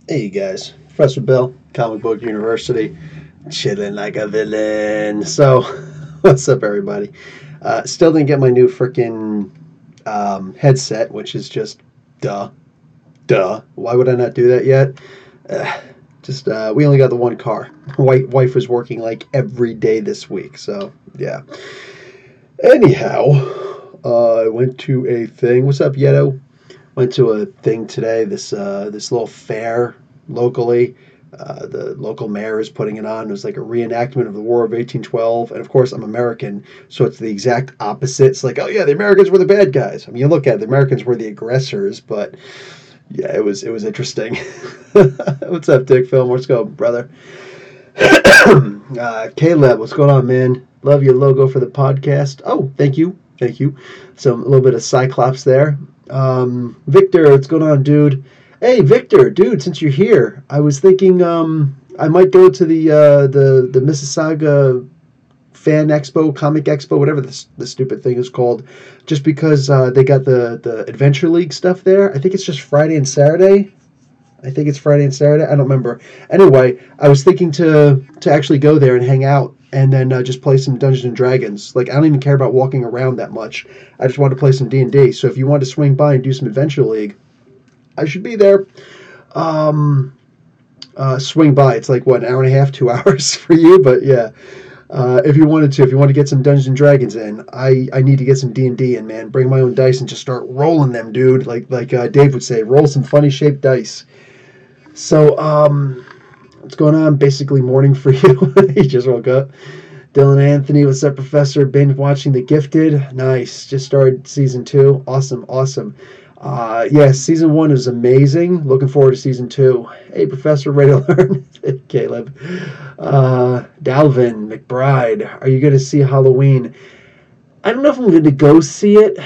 Hey guys, Professor Bill, Comic Book University, chilling like a villain. So, what's up, everybody? Still didn't get my new freaking headset, which is just duh, duh. Why would I not do that yet? Just we only got the one car. Wife was working like every day this week, so yeah. Anyhow, I went to a thing. What's up, Yeto? Went to a thing today. This little fair locally. The local mayor is putting it on. It was like a reenactment of the War of 1812, and of course I'm American, so it's the exact opposite. It's like, oh yeah, the Americans were the bad guys. I mean, you look at it, the Americans were the aggressors, but yeah, it was interesting. What's up, Dick Film? What's going, brother? Caleb, what's going on, man? Love your logo for the podcast. Oh, thank you, thank you. So a little bit of Cyclops there. Victor, what's going on, dude? Hey, Victor, dude, since you're here, I was thinking I might go to the Mississauga Fan Expo, Comic Expo, whatever the stupid thing is called, just because they got the Adventure League stuff there. I think it's just Friday and Saturday. I think it's Friday and Saturday. I don't remember. Anyway, I was thinking to actually go there and hang out and then just play some Dungeons and Dragons. Like I don't even care about walking around that much. I just want to play some D&D. So if you want to swing by and do some Adventure League, I should be there. Swing by. It's like what, an hour and a half, 2 hours for you, but yeah. If you wanted to, if you want to get some Dungeons and Dragons in, I need to get some D&D in, man. Bring my own dice and just start rolling them, dude. Like Dave would say, roll some funny shaped dice. So, what's going on? Basically morning for you. You just woke up. Dylan Anthony, what's up, Professor? Binge watching The Gifted. Nice. Just started season 2. Awesome, awesome. Yes, season 1 is amazing. Looking forward to season 2. Hey, Professor, ready to learn? Caleb. Dalvin, McBride, are you going to see Halloween? I don't know if I'm going to go see it.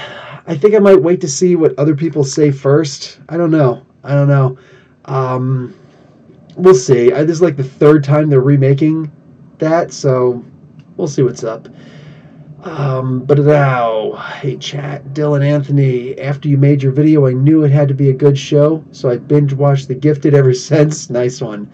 I think I might wait to see what other people say first. I don't know. Um, we'll see. This is like the third time they're remaking that, so we'll see what's up. But now, hey chat, Dylan Anthony, after you made your video, I knew it had to be a good show, so I binge watched The Gifted ever since. Nice one.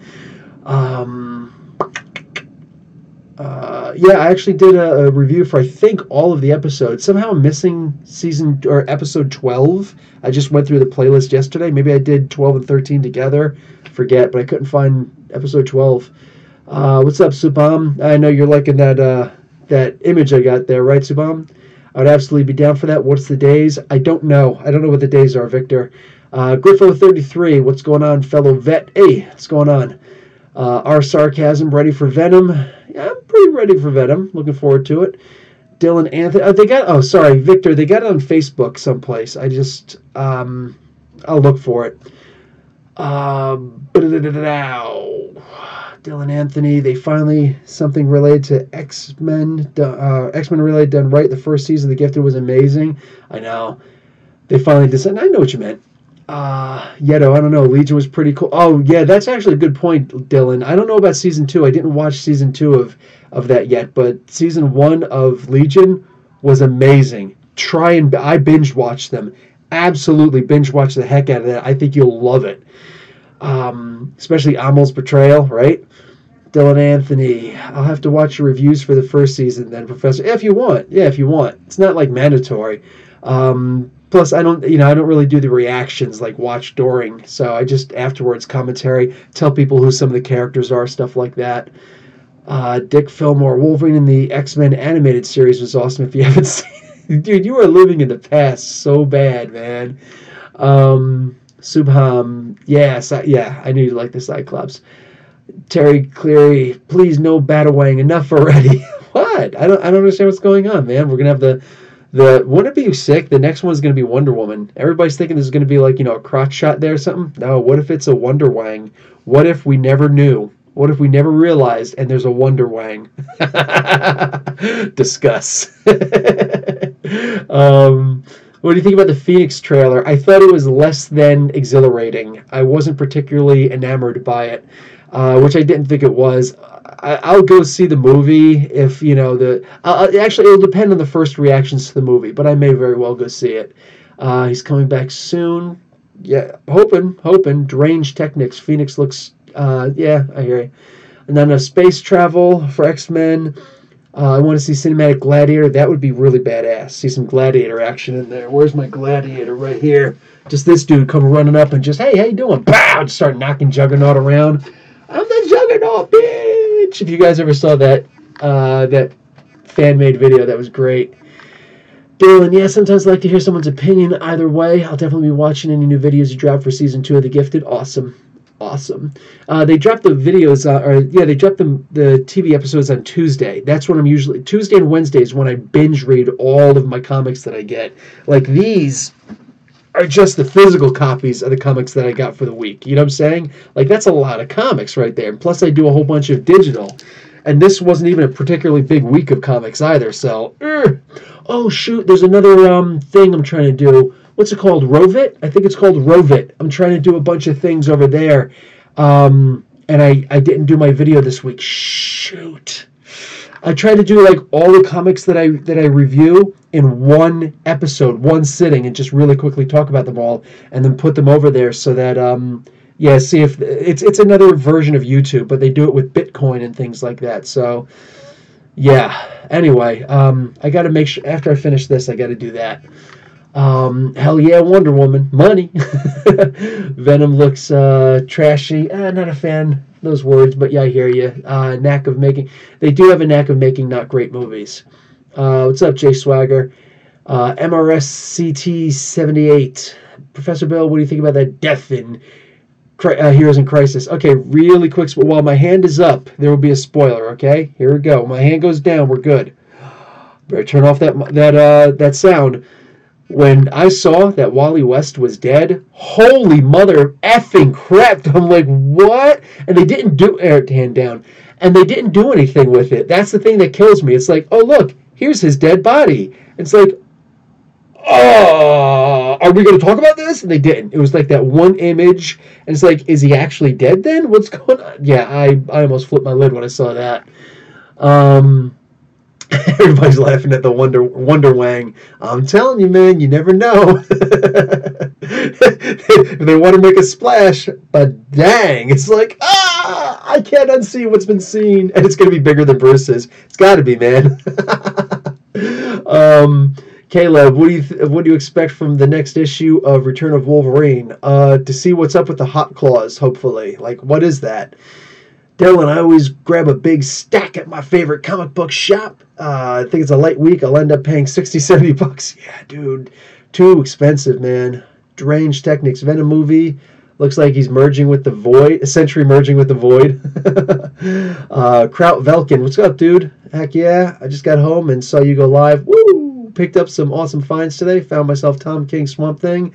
Yeah, I actually did a review for I think all of the episodes. Somehow I'm missing season or episode 12. I just went through the playlist yesterday. Maybe I did 12 and 13 together. Forget, but I couldn't find episode 12. What's up, Subham? I know you're liking that image I got there, right, Subham? I would absolutely be down for that. What's the days? I don't know. I don't know what the days are, Victor. Griffo33, what's going on, fellow vet? Hey, what's going on? Our sarcasm, ready for Venom? Yeah, I'm pretty ready for Venom. Looking forward to it. Dylan Anthony. They got. Oh, sorry, Victor. They got it on Facebook someplace. I just. I'll look for it. Dylan Anthony. They finally something related to X-Men. X-Men related done right. The first season of The Gifted was amazing. I know. They finally decided. I know what you meant. Yeto, I don't know. Legion was pretty cool. Oh, yeah, that's actually a good point, Dylan. I don't know about season 2. I didn't watch season 2 of that yet, but season 1 of Legion was amazing. I binge watched them. Absolutely binge watch the heck out of that. I think you'll love it. Especially Amel's betrayal, right? Dylan Anthony, I'll have to watch your reviews for the first season then, Professor. If you want. Yeah, if you want. It's not like mandatory. Plus, I don't really do the reactions like watch during. So I just afterwards commentary, tell people who some of the characters are, stuff like that. Dick Fillmore, Wolverine in the X-Men animated series was awesome. If you haven't seen it, dude, you are living in the past so bad, man. Subham, yes, yeah, I knew you liked the Cyclops. Terry Cleary, please no Batawang, enough already. What? I don't understand what's going on, man. We're gonna have the wouldn't it be sick? The next one's going to be Wonder Woman. Everybody's thinking there's going to be like, a crotch shot there or something. No, what if it's a Wonder Wang? What if we never knew? What if we never realized and there's a Wonder Wang? Discuss. What do you think about the Phoenix trailer? I thought it was less than exhilarating. I wasn't particularly enamored by it, which I didn't think it was. I'll go see the movie if actually it'll depend on the first reactions to the movie, but I may very well go see it. He's coming back soon. Yeah, hoping. Deranged Technics. Phoenix looks. Yeah, I hear you. And then a space travel for X-Men. I want to see Cinematic Gladiator. That would be really badass. See some Gladiator action in there. Where's my Gladiator? Right here. Just this dude come running up and just, hey, how you doing? Pow! Just start knocking Juggernaut around. I'm the Juggernaut, bitch! If you guys ever saw that fan-made video, that was great. Dylan, yeah, sometimes I like to hear someone's opinion. Either way, I'll definitely be watching any new videos you drop for season 2 of The Gifted. Awesome. They dropped the videos, they dropped the TV episodes on Tuesday. That's when I'm usually Tuesday and Wednesdays when I binge read all of my comics that I get. Like these are just the physical copies of the comics that I got for the week. You know what I'm saying? Like that's a lot of comics right there. And plus, I do a whole bunch of digital. And this wasn't even a particularly big week of comics either. So, oh shoot, there's another thing I'm trying to do. What's it called? Rovit? I think it's called Rovit. I'm trying to do a bunch of things over there. And I didn't do my video this week. Shoot. I try to do like all the comics that I review in one episode, one sitting, and just really quickly talk about them all, and then put them over there so that see if it's another version of YouTube, but they do it with Bitcoin and things like that. So yeah. Anyway, I got to make sure after I finish this, I got to do that. Hell yeah, Wonder Woman. Money. Venom looks trashy. Not a fan of those words, but yeah, I hear you. They do have a knack of making not great movies. What's up, Jay Swagger? MRSCT 78. Professor Bill, what do you think about that death in Heroes in Crisis? Okay, really quick. While my hand is up, there will be a spoiler, okay? Here we go. My hand goes down, we're good. Better turn off that sound. When I saw that Wally West was dead, holy mother effing crap! I'm like, what? And they didn't do hand down, and they didn't do anything with it. That's the thing that kills me. It's like, oh look, here's his dead body. It's like, oh, are we going to talk about this? And they didn't. It was like that one image, and it's like, is he actually dead then? What's going on? Yeah, I almost flipped my lid when I saw that. Everybody's laughing at the Wonder Wang. I'm telling you, man, you never know. They want to make a splash, but dang, it's like, I can't unsee what's been seen, and it's going to be bigger than Bruce's. It's got to be, man. Caleb, what do you expect from the next issue of Return of Wolverine? To see what's up with the Hot Claws, hopefully. Like, what is that? Dylan, I always grab a big stack at my favorite comic book shop. I think it's a light week. I'll end up paying $60-$70. Yeah, dude. Too expensive, man. Deranged Technics Venom movie. Looks like he's merging with the Void. Essentially merging with the Void. Kraut Velkin. What's up, dude? Heck yeah. I just got home and saw you go live. Woo! Picked up some awesome finds today. Found myself Tom King Swamp Thing.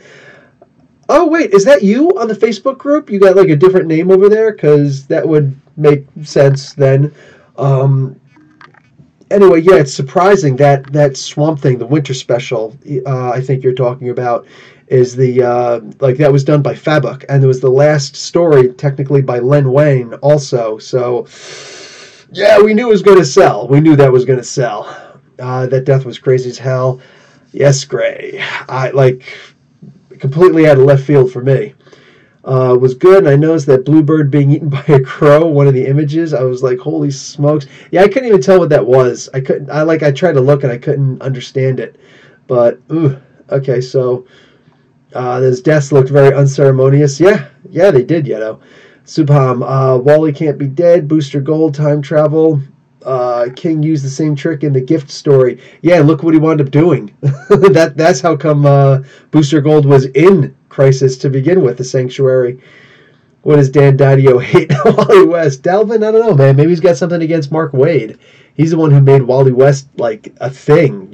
Oh, wait. Is that you on the Facebook group? You got like a different name over there? Because that would make sense then. Anyway, yeah, it's surprising that Swamp Thing, the winter special, I think you're talking about, is the that was done by Fabok, and it was the last story technically by Len Wein also. So yeah, we knew it was going to sell. We knew that was going to sell. That death was crazy as hell. Yes, Gray. I completely out of left field for me. Was good, and I noticed that bluebird being eaten by a crow, one of the images. I was like, holy smokes. Yeah, I couldn't even tell what that was. I tried to look and I couldn't understand it. But okay, so those deaths looked very unceremonious. Yeah, they did, Subham, Wally can't be dead, Booster Gold, time travel. King used the same trick in the Gift story. Yeah, look what he wound up doing. That's how come Booster Gold was in Crisis to begin with, the Sanctuary. What does Dan Didio hate Wally West? Dalvin, I don't know, man. Maybe he's got something against Mark Waid. He's the one who made Wally West like a thing,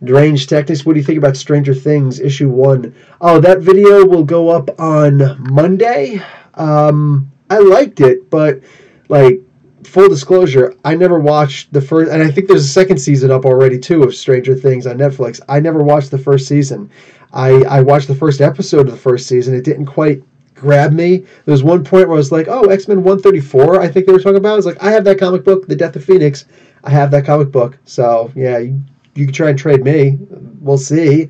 Deranged Technics, what do you think about Stranger Things issue 1? Oh, that video will go up on Monday. I liked it, but full disclosure, I never watched the first, and I think there's a second season up already too of Stranger Things on Netflix. I never watched the first season. I watched the first episode of the first season. It didn't quite grab me. There was one point where I was like, oh, X-Men 134, I think they were talking about. I was like, I have that comic book, The Death of Phoenix. I have that comic book. So, yeah, you can try and trade me. We'll see.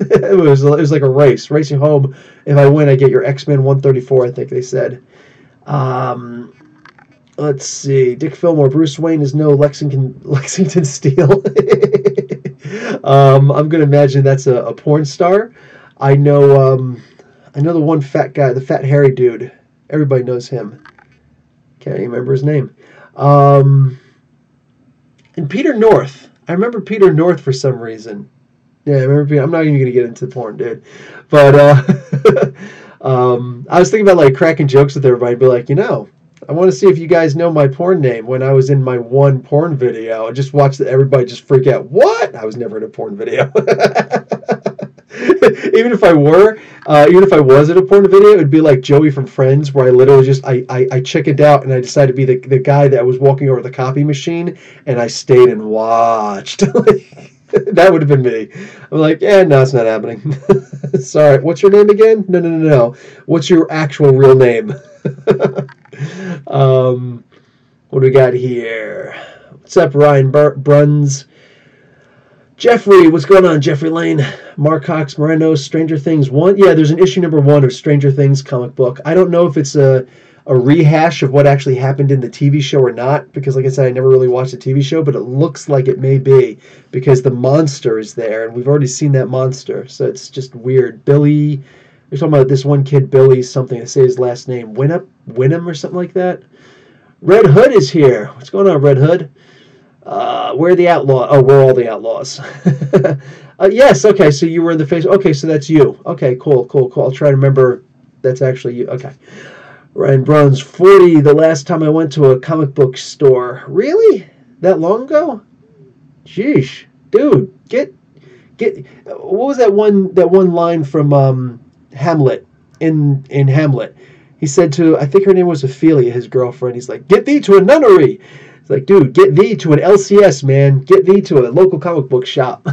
It was like a race, racing home. If I win, I get your X-Men 134. I think they said. Um, let's see. Dick Fillmore. Bruce Wayne is no Lexington Steel. I'm gonna imagine that's a porn star. I know. I know the one fat guy, the fat hairy dude. Everybody knows him. Can't remember his name. Um, and Peter North. I remember Peter North for some reason. Yeah, I remember. I'm not even gonna get into porn, dude. But I was thinking about like cracking jokes with everybody. Be like, I want to see if you guys know my porn name. When I was in my one porn video, I just watched everybody just freak out. What? I was never in a porn video. Even if I were, even if I was in a porn video, it'd be like Joey from Friends, where I literally just I chickened out and I decided to be the guy that was walking over the copy machine, and I stayed and watched. That would have been me. I'm like, no, it's not happening. Sorry, what's your name again? No. What's your actual real name? What do we got here? What's up, Ryan Bruns? Jeffrey, what's going on, Jeffrey Lane? Mark Cox, Moreno, Stranger Things 1. Yeah, there's an issue number 1 of Stranger Things comic book. I don't know if it's a rehash of what actually happened in the TV show or not, because like I said, I never really watched the TV show, but it looks like it may be, because the monster is there, and we've already seen that monster, so it's just weird. Billy, you're talking about this one kid, Billy something, I say his last name, Winham or something like that? Red Hood is here. What's going on, Red Hood? Where are the outlaws? Oh, we're all the outlaws. Yes, okay, so you were in the face. Okay, so that's you. Okay, cool. I'll try to remember that's actually you. Okay. Ryan Bruns, 40, the last time I went to a comic book store. Really? That long ago? Sheesh. Dude, get what was that one line from Hamlet in Hamlet? He said to, I think her name was Ophelia, his girlfriend. He's like, "Get thee to a nunnery." It's like, dude, get thee to an LCS, man. Get thee to a local comic book shop.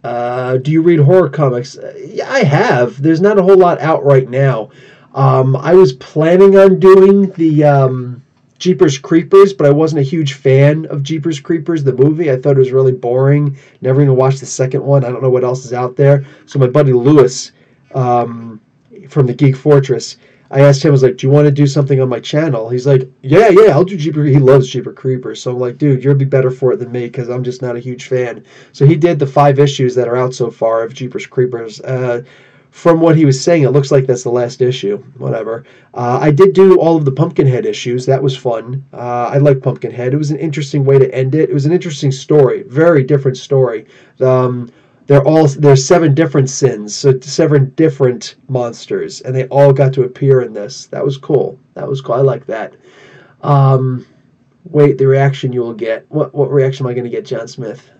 Do you read horror comics? Yeah, I have. There's not a whole lot out right now. I was planning on doing the Jeepers Creepers, but I wasn't a huge fan of Jeepers Creepers, the movie. I thought it was really boring. Never even watched the second one. I don't know what else is out there. So my buddy Lewis from the Geek Fortress, I asked him, I was like, do you want to do something on my channel? He's like, yeah, I'll do Jeepers. He loves Jeepers Creepers. So I'm like, dude, you'll be better for it than me because I'm just not a huge fan. So he did the 5 issues that are out so far of Jeepers Creepers. From what he was saying, it looks like that's the last issue. Whatever. I did do all of the Pumpkinhead issues. That was fun. I like Pumpkinhead. It was an interesting way to end it. It was an interesting story. Very different story. There's 7 different sins, so 7 different monsters, and they all got to appear in this. That was cool. I like that. Wait, the reaction you will get. What reaction am I going to get, John Smith?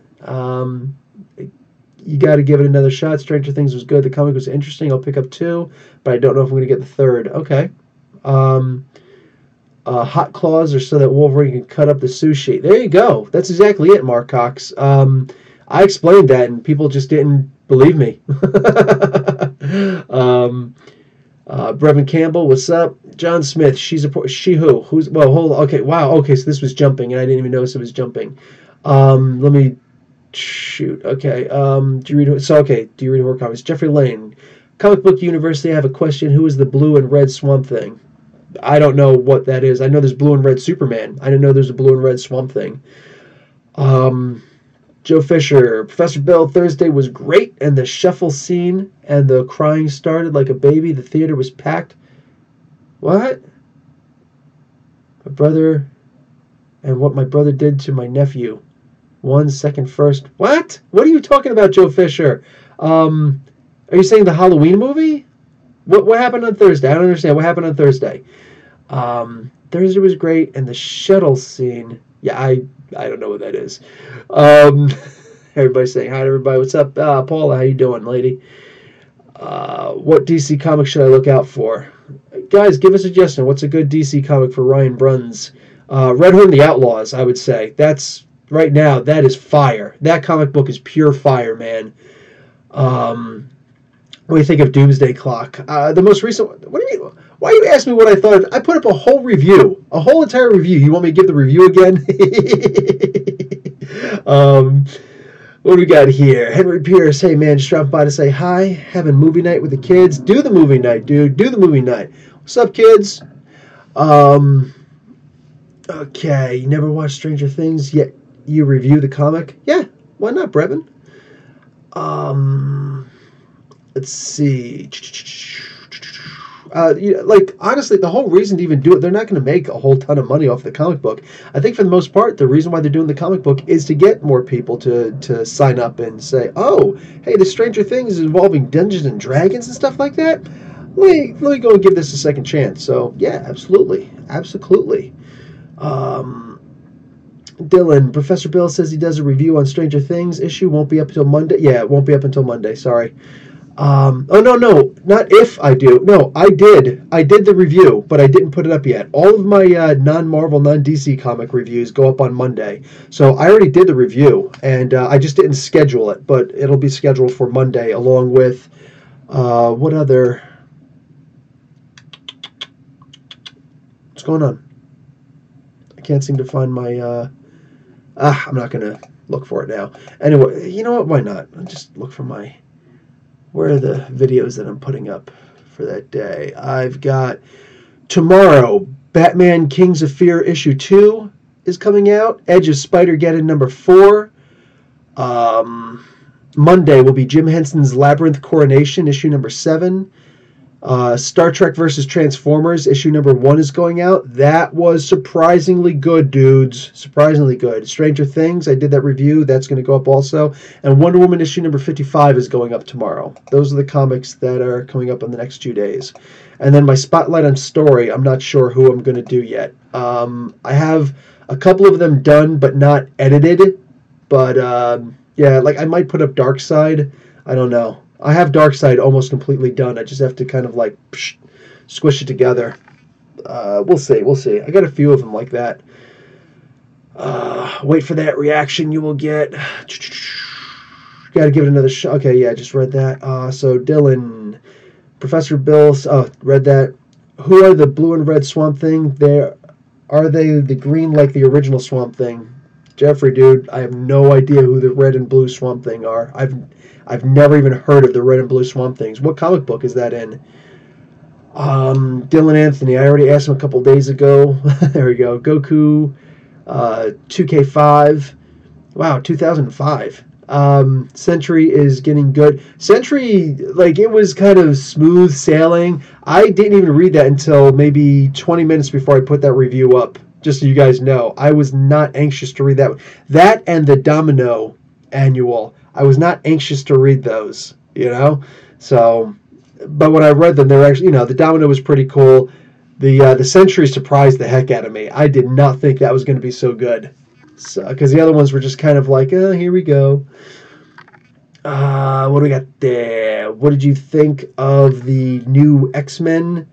You got to give it another shot. Stranger Things was good. The comic was interesting. I'll pick up 2, but I don't know if I'm going to get the 3rd. Okay. Hot claws are so that Wolverine can cut up the sushi. There you go. That's exactly it, Mark Cox. I explained that, and people just didn't believe me. Brevin Campbell, what's up? John Smith, she who? Who's, well, hold on. Okay, wow. Okay, so this was jumping, and I didn't even notice it was jumping. Let me shoot. Okay. Do you read horror comics? Jeffrey Lane, Comic Book University. I have a question. Who is the blue and red Swamp Thing? I don't know what that is. I know there's blue and red Superman. I didn't know there's a blue and red Swamp Thing. Joe Fisher, Professor Bill, Thursday was great, and the shuffle scene and the crying started like a baby. The theater was packed. What? My brother and what my brother did to my nephew. 1 second first. What? What are you talking about, Joe Fisher? Are you saying the Halloween movie? What happened on Thursday? I don't understand. What happened on Thursday? Thursday was great, and the shuttle scene. Yeah, I don't know what that is. Everybody's saying hi to everybody. What's up, Paula? How you doing, lady? What DC comic should I look out for? Guys, give a suggestion. What's a good DC comic for Ryan Bruns? Red Hood and the Outlaws, I would say. That's right now. That is fire. That comic book is pure fire, man. What do you think of Doomsday Clock? The most recent. What do you mean? Why you ask me what I thought? I put up a whole review, a whole entire review. You want me to give the review again? What do we got here? Henry Pierce. Hey, man, just dropping by to say hi. Having movie night with the kids. Do the movie night, dude. Do the movie night. What's up, kids? Okay. You never watched Stranger Things, yet you review the comic? Yeah. Why not, Brevin? Let's see. Like, honestly, the whole reason to even do it, they're not going to make a whole ton of money off the comic book. I think for the most part, the reason why they're doing the comic book is to get more people to sign up and say, oh, hey, the Stranger Things is involving Dungeons and Dragons and stuff like that. Let me go and give this a second chance. So, yeah, absolutely. Absolutely. Dylan, Professor Bill says he does a review on Stranger Things. Issue won't be up until Monday. Yeah, it won't be up until Monday. Sorry. Oh no, not if I do. No, I did the review, but I didn't put it up yet. All of my non-Marvel, non-DC comic reviews go up on Monday, so I already did the review, and I just didn't schedule it, but it'll be scheduled for Monday, along with what other? What's going on? I can't seem to find my. I'm not gonna look for it now. Anyway, you know what? Why not? I'll just look for my. Where are the videos that I'm putting up for that day? I've got tomorrow, Batman Kings of Fear issue 2 is coming out. Edge of Spider-Geddon number 4. Monday will be Jim Henson's Labyrinth Coronation issue number 7. Star Trek vs. Transformers issue number 1 is going out. That was surprisingly good, dudes. Surprisingly good. Stranger Things, I did that review. That's going to go up also. And Wonder Woman issue number 55 is going up tomorrow. Those are the comics that are coming up in the next 2 days. And then my spotlight on story, I'm not sure who I'm going to do yet. I have a couple of them done but not edited. But yeah, like I might put up Darkseid. I don't know. I have Darkseid almost completely done. I just have to kind of like squish it together. We'll see. I got a few of them like that. Wait for that reaction you will get. Got to give it another shot. Okay, yeah, I just read that. So Dylan, Professor Bill, read that. Who are the blue and red Swamp Thing? Are they the green like the original Swamp Thing? Jeffrey, dude, I have no idea who the red and blue Swamp Thing are. I've never even heard of the red and blue Swamp Things. What comic book is that in? Dylan Anthony, I already asked him a couple days ago. There we go. Goku, 2K5. Wow, 2005. Sentry is getting good. Sentry, like, it was kind of smooth sailing. I didn't even read that until maybe 20 minutes before I put that review up. Just so you guys know, I was not anxious to read that. That and the Domino annual. I was not anxious to read those, you know? So, but when I read them, they're actually, the Domino was pretty cool. The Sentry surprised the heck out of me. I did not think that was going to be so good. Because the other ones were just kind of like, oh, here we go. What do we got there? What did you think of the new X-Men?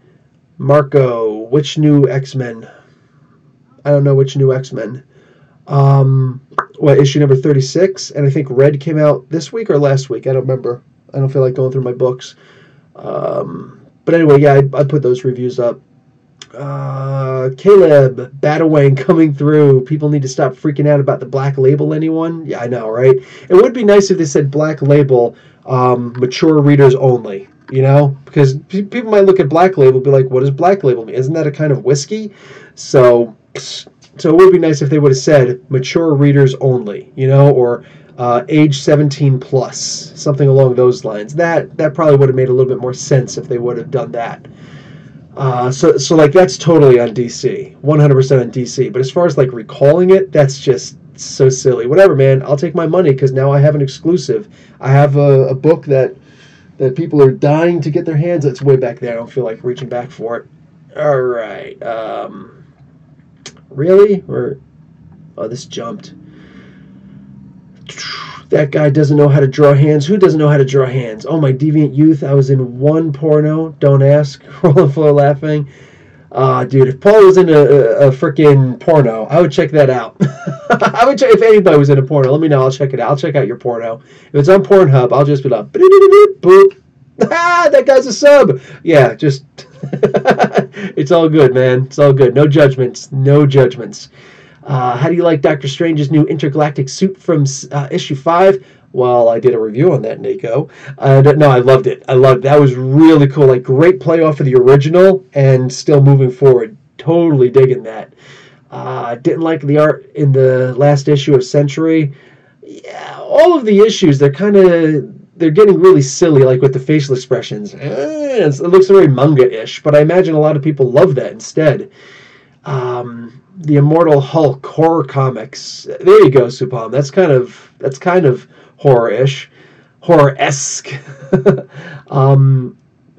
Marco, which new X-Men? I don't know which new X-Men. Issue number 36, and I think Red came out this week or last week. I don't remember. I don't feel like going through my books. But anyway, yeah, I put those reviews up. Caleb, Batawang coming through. People need to stop freaking out about the Black Label, anyone? Yeah, I know, right? It would be nice if they said Black Label, mature readers only, Because people might look at Black Label and be like, what does Black Label mean? Isn't that a kind of whiskey? So it would be nice if they would have said mature readers only, or age 17 plus, something along those lines. That probably would have made a little bit more sense if they would have done that. So like that's totally on DC, 100% on DC. But as far as like recalling it, that's just so silly. Whatever, man. I'll take my money because now I have an exclusive. I have a book that people are dying to get their hands on. It's way back there. I don't feel like reaching back for it. All right. Really? This jumped. That guy doesn't know how to draw hands. Who doesn't know how to draw hands? Oh, my deviant youth. I was in one porno. Don't ask. Rolling floor laughing. Dude, if Paul was in a freaking porno, I would check that out. I would check if anybody was in a porno. Let me know. I'll check it out. I'll check out your porno. If it's on Pornhub, I'll just be like, boop. That guy's a sub. Yeah, just it's all good, man. It's all good. No judgments. How do you like Doctor Strange's new intergalactic suit from issue 5? Well, I did a review on that, Nico. No, I loved it. I loved it. That was really cool. Like, great play off of the original and still moving forward. Totally digging that. Didn't like the art in the last issue of Century. Yeah, all of the issues, they're getting really silly, like with the facial expressions. It looks very manga-ish, but I imagine a lot of people love that instead. The Immortal Hulk horror comics. There you go, Supam. That's kind of horror-ish, horror-esque.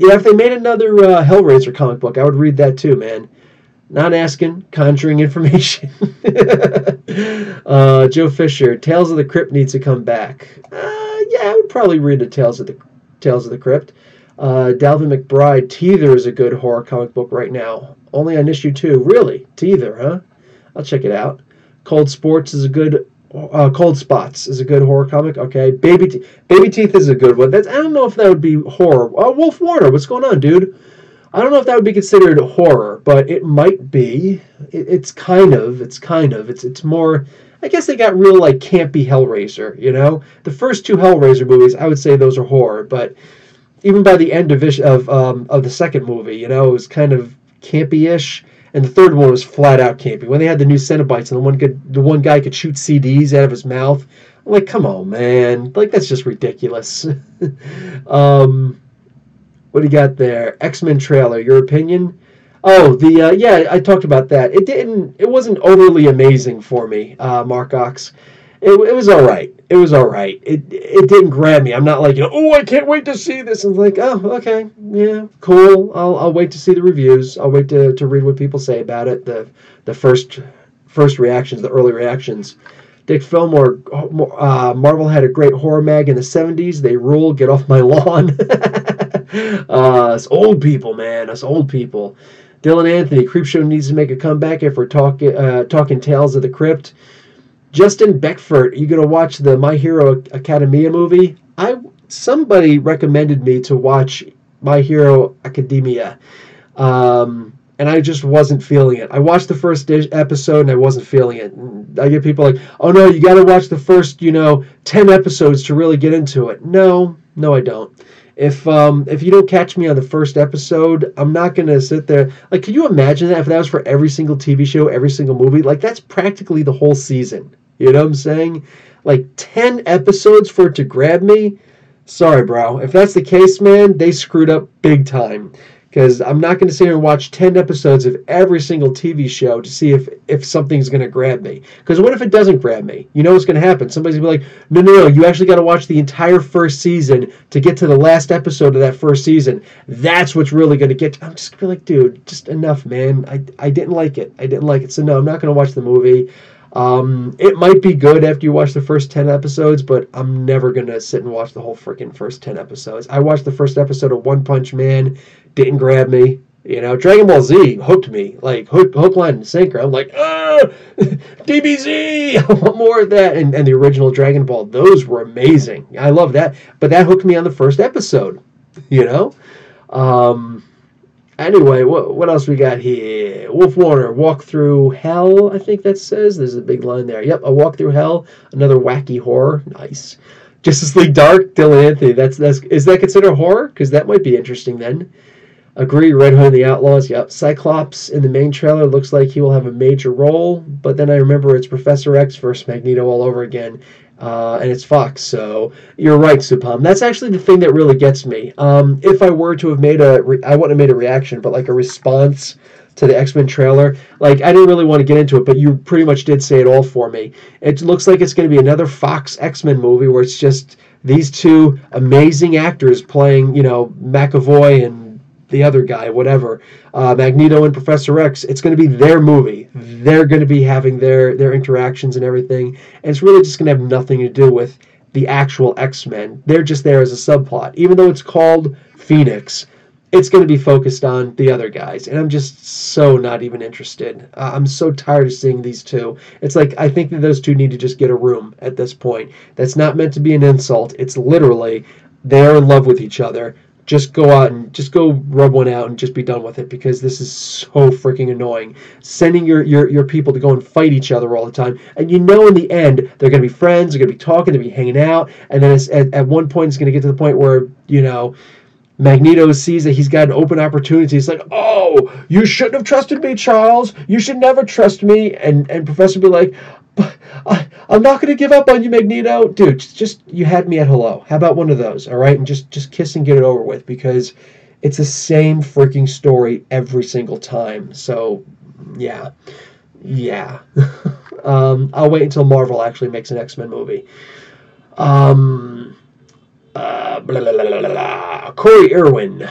Yeah, if they made another Hellraiser comic book, I would read that too, man. Not asking, conjuring information. Joe Fisher, Tales of the Crypt needs to come back. Yeah, I would probably read the Tales of the Crypt. Dalvin McBride, Teether is a good horror comic book right now. Only on issue 2. Really? Teether, huh? I'll check it out. Cold Spots is a good horror comic. Okay, Baby Teeth is a good one. I don't know if that would be horror. Wolf Warner, what's going on, dude? I don't know if that would be considered horror, but it might be. It's kind of. It's more. I guess they got real like campy Hellraiser. The first 2 Hellraiser movies, I would say those are horror, but even by the end of the second movie, it was kind of campy-ish, and the third one was flat out campy. When they had the new Cenobites and the one guy could shoot CDs out of his mouth, I'm like, come on, man, like that's just ridiculous. What do you got there? X-Men trailer. Your opinion? Oh, yeah, I talked about that. It wasn't overly amazing for me, Mark Ox. It was all right. It was all right. It didn't grab me. I'm not like, oh, I can't wait to see this. I'm like, oh, okay, yeah, cool. I'll wait to see the reviews. I'll wait to read what people say about it. The first reactions, the early reactions. Dick Fillmore, Marvel had a great horror mag in the 70s. They rule. Get off my lawn. Us old people, man. Us old people. Dylan Anthony, Creepshow needs to make a comeback if we're talking Tales of the Crypt. Justin Beckford, you gonna watch the My Hero Academia movie? Somebody recommended me to watch My Hero Academia, and I just wasn't feeling it. I watched the first episode and I wasn't feeling it. I get people like, "Oh no, you got to watch the first 10 episodes to really get into it." No, I don't. If you don't catch me on the first episode, I'm not gonna sit there. Like, can you imagine that if that was for every single TV show, every single movie? Like, that's practically the whole season. You know what I'm saying? Like 10 episodes for it to grab me? Sorry, bro. If that's the case, man, they screwed up big time. Because I'm not going to sit here and watch 10 episodes of every single TV show to see if something's going to grab me. Because what if it doesn't grab me? You know what's going to happen? Somebody's going to be like, no, you actually got to watch the entire first season to get to the last episode of that first season. That's what's really going to get. I'm just going to be like, dude, just enough, man. I didn't like it. So no, I'm not going to watch the movie. It might be good after you watch the first 10 episodes, but I'm never going to sit and watch the whole freaking first 10 episodes. I watched the first episode of One Punch Man, didn't grab me. Dragon Ball Z hooked me, like hook, line, and sinker. I'm like, DBZ, I want more of that. And the original Dragon Ball, those were amazing. I love that. But that hooked me on the first episode, Anyway, what else we got here? Wolf Warner, Walk Through Hell, I think that says. There's a big line there. Yep, A Walk Through Hell, another wacky horror. Nice. Justice League Dark, Dylan Anthony. Is that considered horror? Because that might be interesting then. Agree, Red Hood and the Outlaws. Yep. Cyclops in the main trailer looks like he will have a major role, but then I remember it's Professor X versus Magneto all over again, and it's Fox. So you're right, Supam. That's actually the thing that really gets me. If I were to have I wouldn't have made a reaction, but like a response to the X-Men trailer. Like, I didn't really want to get into it, but you pretty much did say it all for me. It looks like it's going to be another Fox X-Men movie where it's just these two amazing actors playing, McAvoy and the other guy, whatever, Magneto and Professor X. It's going to be their movie. They're going to be having their interactions and everything, and it's really just going to have nothing to do with the actual X-Men. They're just there as a subplot. Even though it's called Phoenix, it's going to be focused on the other guys, and I'm just so not even interested. I'm so tired of seeing these two. It's like, I think that those two need to just get a room at this point. That's not meant to be an insult. It's literally, they're in love with each other. just go out and just go rub one out and just be done with it, because this is so freaking annoying. Sending your people to go and fight each other all the time, and in the end they're going to be friends, they're going to be talking, they're going to be hanging out, and then at one point it's going to get to the point where Magneto sees that he's got an open opportunity. He's like, "Oh, you shouldn't have trusted me, Charles. You should never trust me." And Professor will be like, "But I'm not going to give up on you, Magneto." Dude, just you had me at hello. How about one of those, all right? And just kiss and get it over with, because it's the same freaking story every single time. So, yeah. I'll wait until Marvel actually makes an X-Men movie. Blah, blah, blah, blah, blah. Corey Irwin,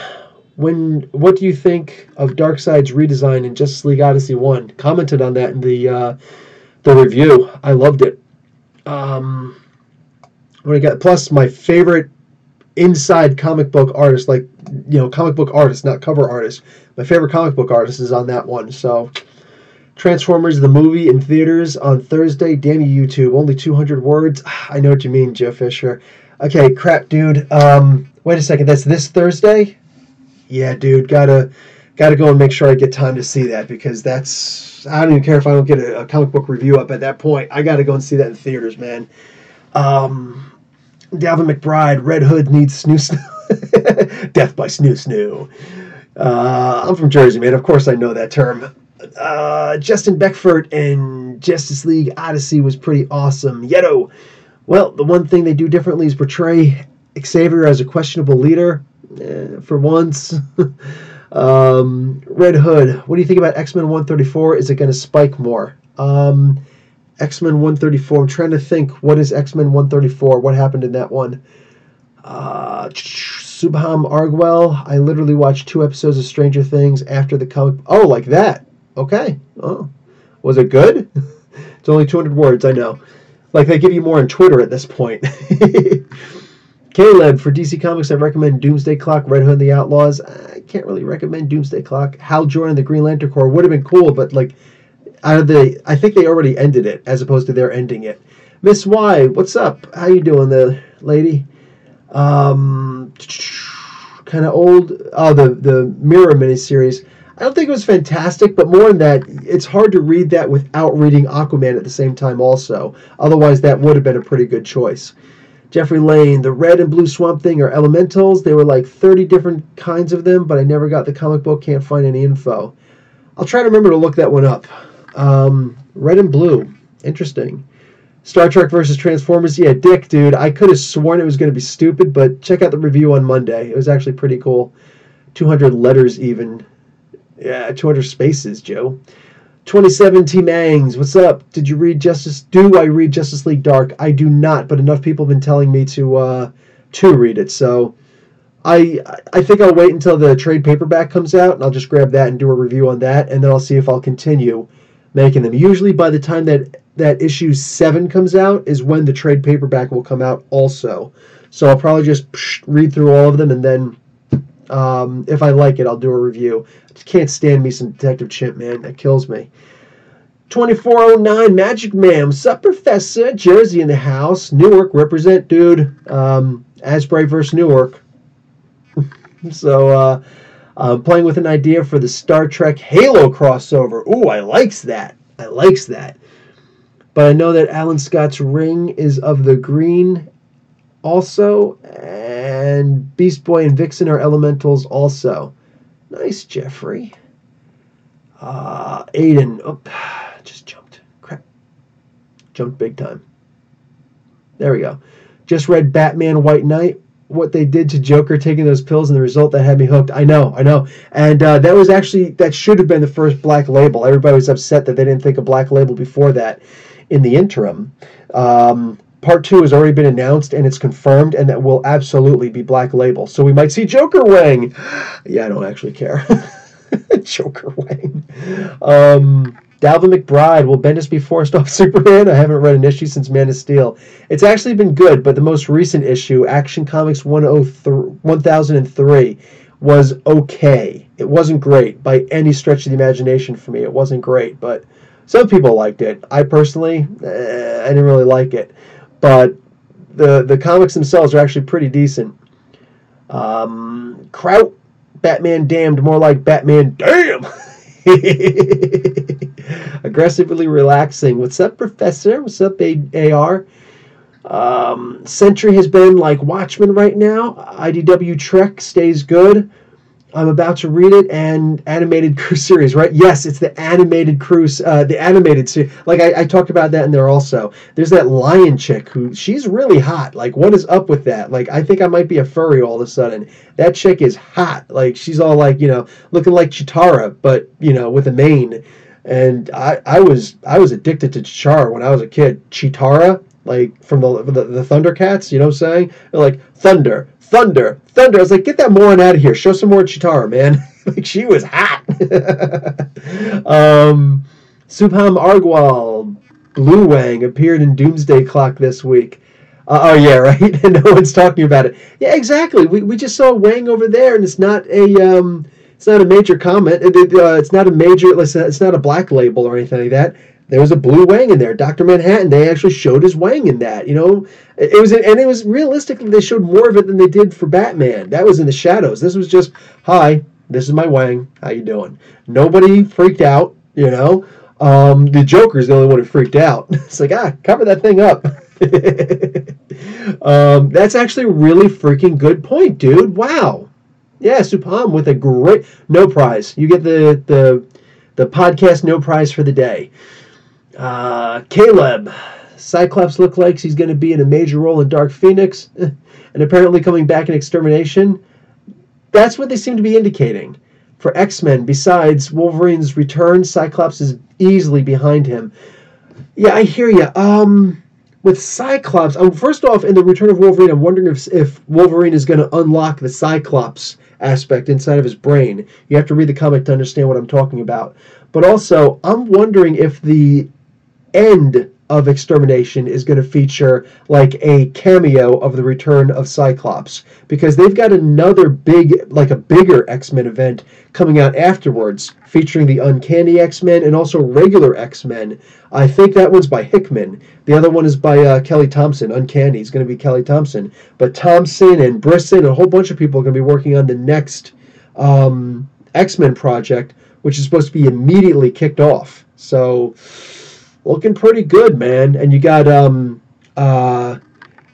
what do you think of Darkseid's redesign in Justice League Odyssey 1? Commented on that in the review. I loved it. What do you got? Plus, my favorite inside comic book artist, comic book artist, not cover artist. My favorite comic book artist is on that one. So, Transformers the movie in theaters on Thursday. Damn you, YouTube. Only 200 words. I know what you mean, Joe Fisher. Okay, crap, dude. Wait a second. That's this Thursday? Yeah, dude. Gotta go and make sure I get time to see that, because I don't even care if I don't get a comic book review up at that point. I gotta go and see that in theaters, man. Dalvin McBride, Red Hood needs snoo snoo. Death by snoo snoo. I'm from Jersey, man. Of course I know that term. Justin Beckford and Justice League Odyssey was pretty awesome. Yeto. Well, the one thing they do differently is portray Xavier as a questionable leader. For once. Red Hood. What do you think about X-Men 134? Is it going to spike more? X-Men 134. I'm trying to think. What is X-Men 134? What happened in that one? Subham Argwell. I literally watched 2 episodes of Stranger Things after the comic. Oh, like that. Okay. Oh. Was it good? It's only 200 words, I know. Like they give you more on Twitter at this point. Caleb, for DC Comics, I recommend Doomsday Clock, Red Hood and the Outlaws. I can't really recommend Doomsday Clock. Hal Jordan, the Green Lantern Corps would have been cool, but I think they already ended it as opposed to they're ending it. Miss Y, what's up? How you doing, the lady? Kind of old. Oh, the Mirror miniseries. I don't think it was fantastic, but more than that, it's hard to read that without reading Aquaman at the same time also. Otherwise, that would have been a pretty good choice. Jeffrey Lane, the red and blue Swamp Thing are elementals. There were like 30 different kinds of them, but I never got the comic book. Can't find any info. I'll try to remember to look that one up. Red and blue. Interesting. Star Trek versus Transformers. Yeah, Dick, dude. I could have sworn it was going to be stupid, but check out the review on Monday. It was actually pretty cool. 200 letters even. Yeah, 200 spaces, Joe. 27 T Mangs, what's up? Do I read Justice League Dark? I do not, but enough people have been telling me to read it. So I think I'll wait until the trade paperback comes out, and I'll just grab that and do a review on that, and then I'll see if I'll continue making them. Usually by the time that issue 7 comes out is when the trade paperback will come out also. So I'll probably just read through all of them, and then if I like it, I'll do a review. I just can't stand me some Detective Chimp, man. That kills me. 2409 Magic Man. What's up, Professor? Jersey in the house. Newark, represent, dude. Asbury versus Newark. So, I'm playing with an idea for the Star Trek Halo crossover. Ooh, I likes that. But I know that Alan Scott's ring is of the green also, and Beast Boy and Vixen are elementals also. Nice, Jeffrey. Aiden. Oh, just jumped. Crap. Jumped big time. There we go. Just read Batman White Knight. What they did to Joker taking those pills and the result that had me hooked. I know. And that should have been the first Black Label. Everybody was upset that they didn't think of Black Label before that. In the interim, Part 2 has already been announced, and it's confirmed, and that will absolutely be Black Label. So we might see Joker Wang. Yeah, I don't actually care. Joker Wang. Dalvin McBride, will Bendis be forced off Superman? I haven't read an issue since Man of Steel. It's actually been good, but the most recent issue, Action Comics 1003, was okay. It wasn't great by any stretch of the imagination for me. It wasn't great, but some people liked it. I personally, I didn't really like it. But the comics themselves are actually pretty decent. Kraut, Batman damned, more like Batman damn. Aggressively relaxing. What's up, Professor? What's up, AR? Sentry has been like Watchmen right now. IDW Trek stays good. I'm about to read it, and animated crew series, right? Yes, it's the animated cruise, the animated series. Like I talked about that in there also. There's that lion chick who she's really hot. Like, what is up with that? Like, I think I might be a furry all of a sudden. That chick is hot. Like, she's all like, looking like Chitara, but with a mane. And I was addicted to Chitara when I was a kid. Chitara, like from the Thundercats, you know what I'm saying? They're like thunder. I was like, get that moron out of here. Show some more Chitara, man. Like, she was hot. Subham Argwal, Blue Wang, appeared in Doomsday Clock this week. Oh, yeah, right? And no one's talking about it. Yeah, exactly. We just saw Wang over there, and it's not a major comment. It's not a major, it's not a black label or anything like that. There was a blue Wang in there. Dr. Manhattan, they actually showed his Wang in that. It was realistically, they showed more of it than they did for Batman. That was in the shadows. This was just, hi, this is my Wang. How you doing? Nobody freaked out, The Joker's the only one who freaked out. It's like, cover that thing up. That's actually a really freaking good point, dude. Wow. Yeah, Supam with a great, no prize. You get the podcast no prize for the day. Caleb, Cyclops looks like he's going to be in a major role in Dark Phoenix, and apparently coming back in Extermination. That's what they seem to be indicating. For X-Men, besides Wolverine's return, Cyclops is easily behind him. Yeah, I hear you. With Cyclops, first off, in the Return of Wolverine, I'm wondering if Wolverine is going to unlock the Cyclops aspect inside of his brain. You have to read the comic to understand what I'm talking about. But also, I'm wondering if the end of Extermination is going to feature like a cameo of the return of Cyclops, because they've got another bigger X-Men event coming out afterwards featuring the Uncanny X-Men and also regular X-Men. I think that one's by Hickman. The other one is by Kelly Thompson. Uncanny is going to be Kelly Thompson. But Thompson and Brisson and a whole bunch of people are going to be working on the next X-Men project, which is supposed to be immediately kicked off. So, looking pretty good, man. And you got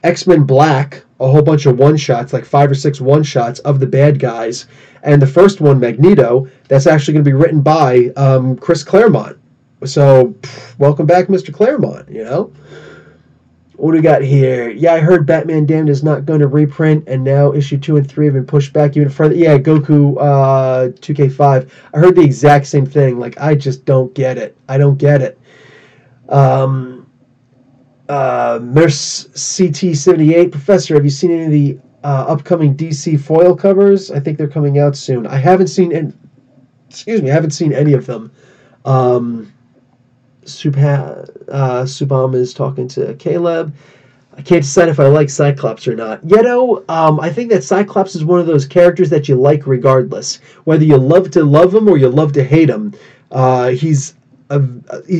X-Men Black, a whole bunch of one-shots, like 5 or 6 one-shots of the bad guys. And the first one, Magneto, that's actually going to be written by Chris Claremont. So, welcome back, Mr. Claremont, What do we got here? Yeah, I heard Batman Damned is not going to reprint, and now issue 2 and 3 have been pushed back even further. Yeah, Goku 2K5. I heard the exact same thing. Like, I just don't get it. I don't get it. Merce CT78. Professor, have you seen any of the upcoming DC foil covers? I think they're coming out soon. I haven't seen any. I haven't seen any of them. Subham is talking to Caleb. I can't decide if I like Cyclops or not. I think that Cyclops is one of those characters that you like regardless. Whether you love to love him or you love to hate him. He's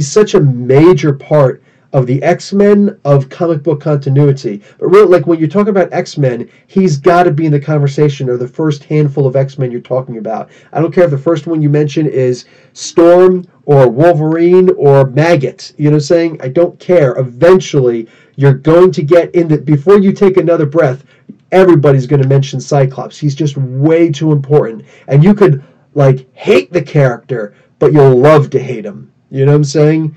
such a major part of the X-Men of comic book continuity. But really, like, when you're talking about X-Men, he's got to be in the conversation, or the first handful of X-Men you're talking about. I don't care if the first one you mention is Storm or Wolverine or Maggot. You know what I'm saying? I don't care. Eventually, you're going to get before you take another breath, everybody's going to mention Cyclops. He's just way too important. And you could, hate the character, but you'll love to hate him. You know what I'm saying?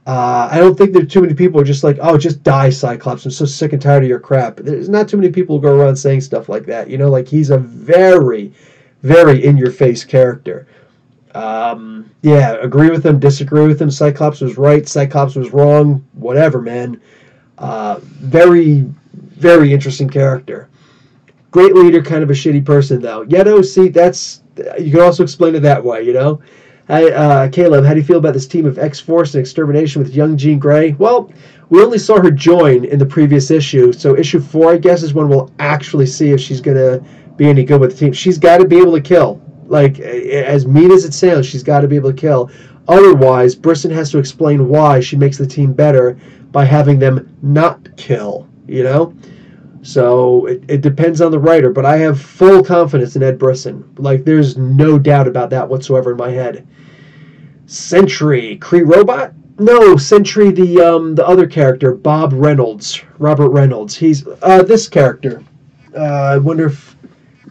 I don't think there are too many people who are just like, oh, just die, Cyclops. I'm so sick and tired of your crap. There's not too many people who go around saying stuff like that. He's a very, very in-your-face character. Agree with him, disagree with him. Cyclops was right, Cyclops was wrong. Whatever, man. Very, very interesting character. Great leader, kind of a shitty person, though. See, you can also explain it that way, Hi, Caleb, how do you feel about this team of X-Force and Extermination with young Jean Grey? Well, we only saw her join in the previous issue, so issue 4, I guess, is when we'll actually see if she's going to be any good with the team. She's got to be able to kill. Like, as mean as it sounds, she's got to be able to kill. Otherwise, Brisson has to explain why she makes the team better by having them not kill, So it depends on the writer, but I have full confidence in Ed Brisson. Like, there's no doubt about that whatsoever in my head. Sentry, Kree Robot? No, Sentry, the other character, Robert Reynolds. He's this character. I wonder if.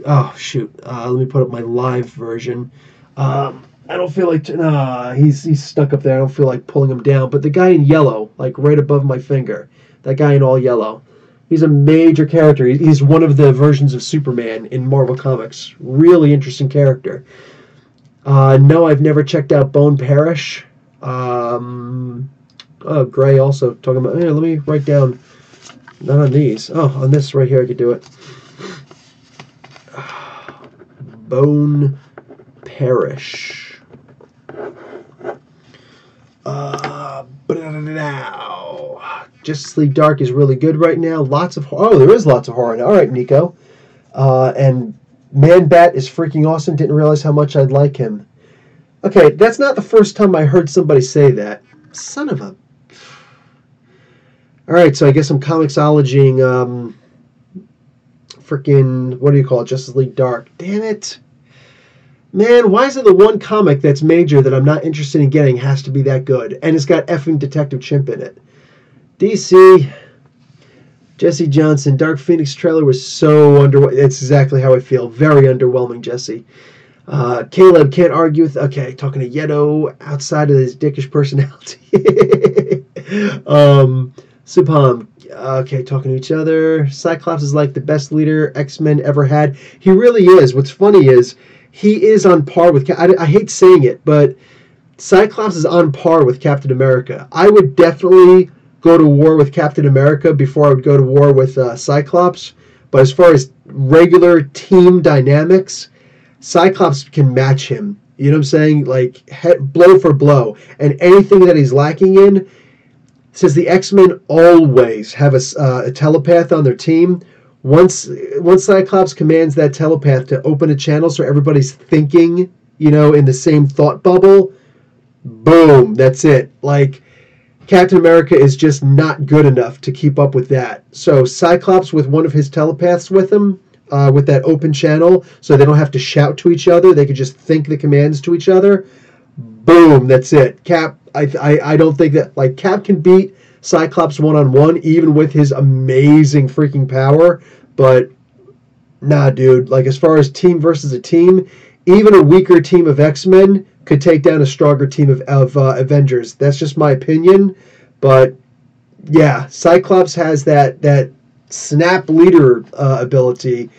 Oh shoot! Let me put up my live version. I don't feel like he's stuck up there. I don't feel like pulling him down. But the guy in yellow, like right above my finger, that guy in all yellow, he's a major character. He's one of the versions of Superman in Marvel Comics. Really interesting character. No, I've never checked out Bone Parish. Oh, Gray also talking about. Let me write down. Not on these. Oh, on this right here I could do it. Bone Parish. Justice League Dark is really good right now. There is lots of horror now. All right, Nico. And Man Bat is freaking awesome. Didn't realize how much I'd like him. Okay, that's not the first time I heard somebody say that. Son of a... All right, so I guess I'm comicsologying freaking, what do you call it, Justice League Dark. Damn it. Man, why is it the one comic that's major that I'm not interested in getting has to be that good? And it's got effing Detective Chimp in it. DC, Jesse Johnson, Dark Phoenix trailer was so underwhelming. It's exactly how I feel. Very underwhelming, Jesse. Caleb can't argue with... Okay, talking to Yeto outside of his dickish personality. Subham, okay, talking to each other. Cyclops is like the best leader X-Men ever had. He really is. What's funny is he is on par with... I hate saying it, but Cyclops is on par with Captain America. I would definitely go to war with Captain America before I would go to war with Cyclops. But as far as regular team dynamics, Cyclops can match him. You know what I'm saying? Like, blow for blow. And anything that he's lacking in, says the X-Men always have a telepath on their team. Once Cyclops commands that telepath to open a channel so everybody's thinking, in the same thought bubble, boom, that's it. Like, Captain America is just not good enough to keep up with that. So Cyclops with one of his telepaths with him, with that open channel, so they don't have to shout to each other. They can just think the commands to each other. Boom, that's it. Cap, I don't think that, like, Cap can beat Cyclops one-on-one, even with his amazing freaking power, but nah, dude. Like, as far as team versus a team, even a weaker team of X-Men could take down a stronger team of Avengers. That's just my opinion, but yeah, Cyclops has that snap leader ability.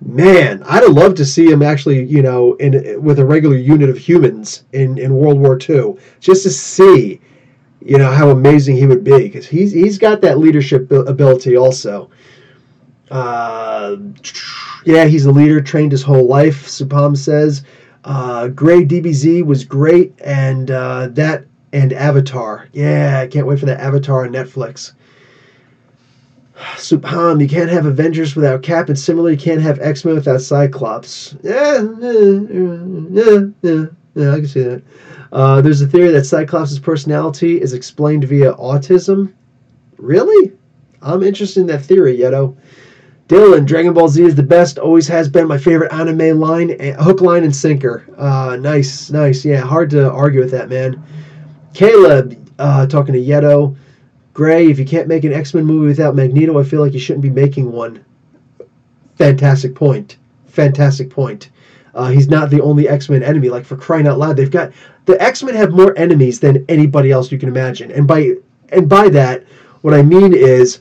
Man, I'd have loved to see him actually, with a regular unit of humans in World War II, just to see, how amazing he would be, because he's got that leadership ability also. Yeah, he's a leader, trained his whole life, Supam says. Gray DBZ was great, and Avatar. Yeah, I can't wait for that Avatar on Netflix. Subham, you can't have Avengers without Cap, and similarly, you can't have X-Men without Cyclops. Yeah, I can see that. There's a theory that Cyclops' personality is explained via autism. Really? I'm interested in that theory, Yeto. Dylan, Dragon Ball Z is the best, always has been my favorite anime line, hook, line, and sinker. Nice. Yeah, hard to argue with that, man. Caleb, talking to Yeto. Gray, if you can't make an X-Men movie without Magneto, I feel like you shouldn't be making one. Fantastic point. He's not the only X-Men enemy. Like, for crying out loud, the X-Men have more enemies than anybody else you can imagine. And by that, what I mean is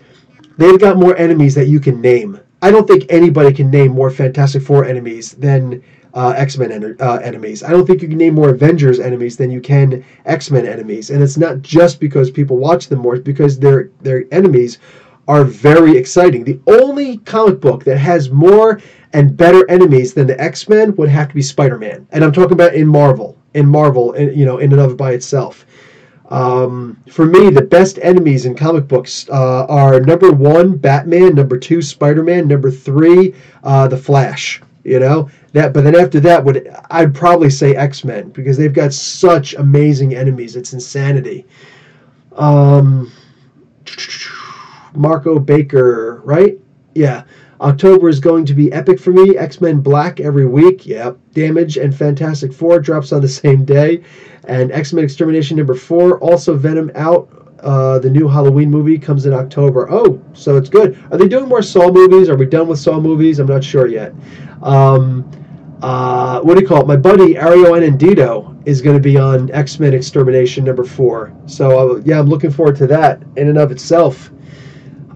they've got more enemies that you can name. I don't think anybody can name more Fantastic Four enemies than X-Men enemies. I don't think you can name more Avengers enemies than you can X-Men enemies. And it's not just because people watch them more, it's because their enemies are very exciting. The only comic book that has more and better enemies than the X-Men would have to be Spider-Man. And I'm talking about in Marvel, in and of by itself. For me, the best enemies in comic books are number 1, Batman, number 2, Spider-Man, number 3, the Flash. But then after that, I'd probably say X-Men, because they've got such amazing enemies. It's insanity. Marco Baker, right? Yeah. October is going to be epic for me. X-Men Black every week. Yep. Damage and Fantastic Four drops on the same day. And X-Men Extermination #4. Also Venom out. The new Halloween movie comes in October. Oh, so it's good. Are they doing more Saw movies? Are we done with Saw movies? I'm not sure yet. Um, what do you call it? My buddy Ario Anandito is going to be on X-Men Extermination #4. So yeah, I'm looking forward to that in and of itself.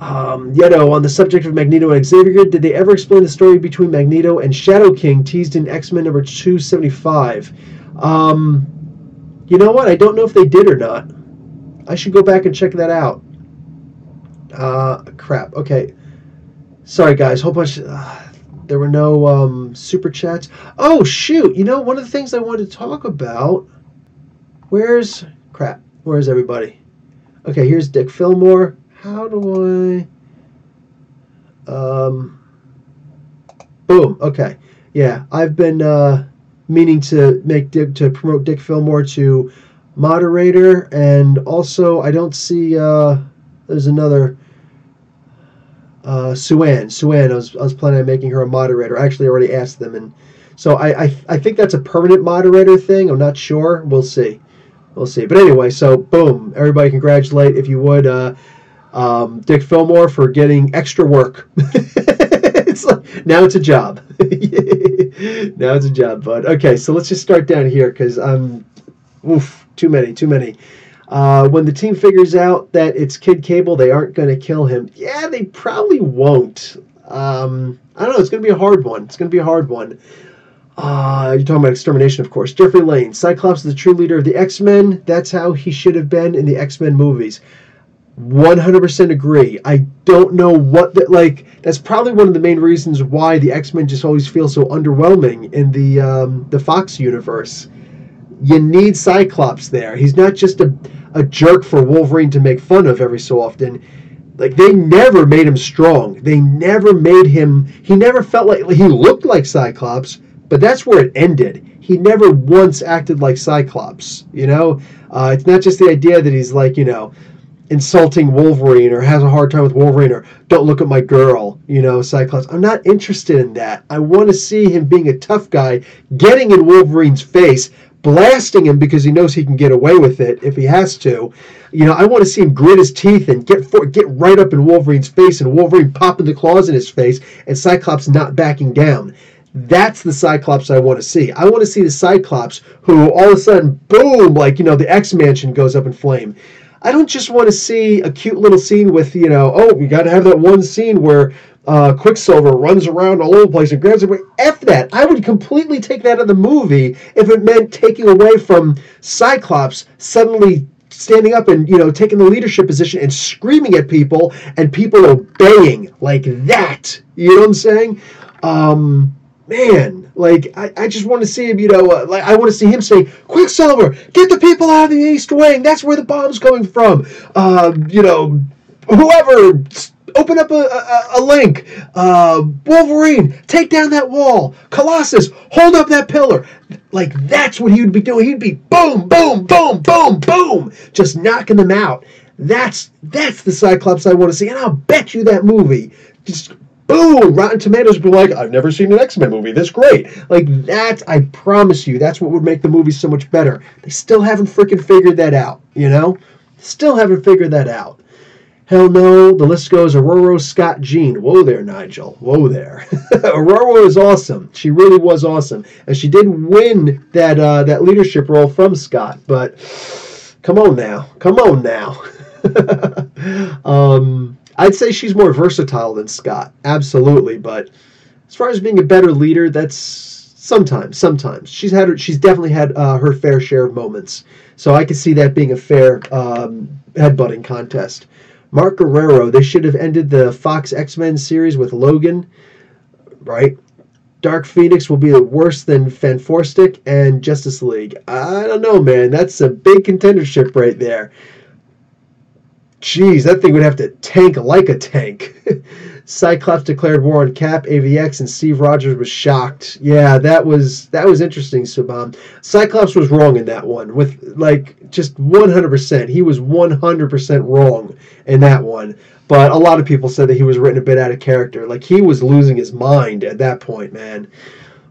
On the subject of Magneto and Xavier, did they ever explain the story between Magneto and Shadow King teased in X-Men #275? Um, you know what? I don't know if they did or not. I should go back and check that out. Crap. Okay. Sorry, guys. Whole bunch. There were no super chats. Oh, shoot. You know, one of the things I wanted to talk about. Where's. Crap. Where's everybody? Okay, here's Dick Fillmore. How do I. Boom. Okay. Yeah, I've been meaning to promote Dick Fillmore to moderator, and also I don't see. There's another. Suan. I was planning on making her a moderator. I actually already asked them, and so I think that's a permanent moderator thing. I'm not sure. We'll see. We'll see. But anyway, so boom, everybody congratulate, if you would, Dick Fillmore for getting extra work. It's like, now it's a job. Now it's a job, bud. Okay, so let's just start down here because too many. When the team figures out that it's Kid Cable, they aren't going to kill him. Yeah, they probably won't. I don't know. It's going to be a hard one. You're talking about Extermination, of course. Jeffrey Lane. Cyclops is the true leader of the X-Men. That's how he should have been in the X-Men movies. 100% agree. I don't know that's probably one of the main reasons why the X-Men just always feel so underwhelming in the Fox universe. You need Cyclops there. He's not just a jerk for Wolverine to make fun of every so often. Like, they never made him strong. They never made him... He never felt like... He looked like Cyclops, but that's where it ended. He never once acted like Cyclops, you know? It's not just the idea that he's like, you know, insulting Wolverine or has a hard time with Wolverine or don't look at my girl, you know, Cyclops. I'm not interested in that. I want to see him being a tough guy, getting in Wolverine's face, blasting him because he knows he can get away with it if he has to. You know, I want to see him grit his teeth and get right up in Wolverine's face and Wolverine popping the claws in his face and Cyclops not backing down. That's the Cyclops I want to see. I want to see the Cyclops who all of a sudden, boom, like, you know, the X-Mansion goes up in flame. I don't just want to see a cute little scene with, you know, we got to have that one scene where Quicksilver runs around all over the place and grabs everybody. F that. I would completely take that out of the movie if it meant taking away from Cyclops suddenly standing up and, you know, taking the leadership position and screaming at people and people obeying like that. You know what I'm saying? Man, like, I just want to see him, you know, like, I want to see him say, Quicksilver, get the people out of the East Wing. That's where the bomb's coming from. You know, whoever, open up a link. Wolverine, take down that wall. Colossus, hold up that pillar. Like, that's what he would be doing. He'd be boom, boom, boom, boom, boom, just knocking them out. That's the Cyclops I want to see. And I'll bet you that movie just... Boom! Rotten Tomatoes would be like, I've never seen an X-Men movie this great. Like, that, I promise you, that's what would make the movie so much better. They still haven't freaking figured that out, you know? Still haven't figured that out. Hell no, the list goes Aurora, Scott, Jean. Whoa there, Nigel. Whoa there. Aurora was awesome. She really was awesome. And she did win that leadership role from Scott, but come on now. I'd say she's more versatile than Scott, absolutely. But as far as being a better leader, that's sometimes. She's definitely had her fair share of moments. So I could see that being a fair headbutting contest. Mark Guerrero, they should have ended the Fox X-Men series with Logan, right? Dark Phoenix will be worse than Fanforstic and Justice League. I don't know, man. That's a big contendership right there. Jeez, that thing would have to tank like a tank. Cyclops declared war on Cap, AVX, and Steve Rogers was shocked. Yeah, that was interesting, Subham. Cyclops was wrong in that one, with like just 100%. He was 100% wrong in that one. But a lot of people said that he was written a bit out of character. Like he was losing his mind at that point, man.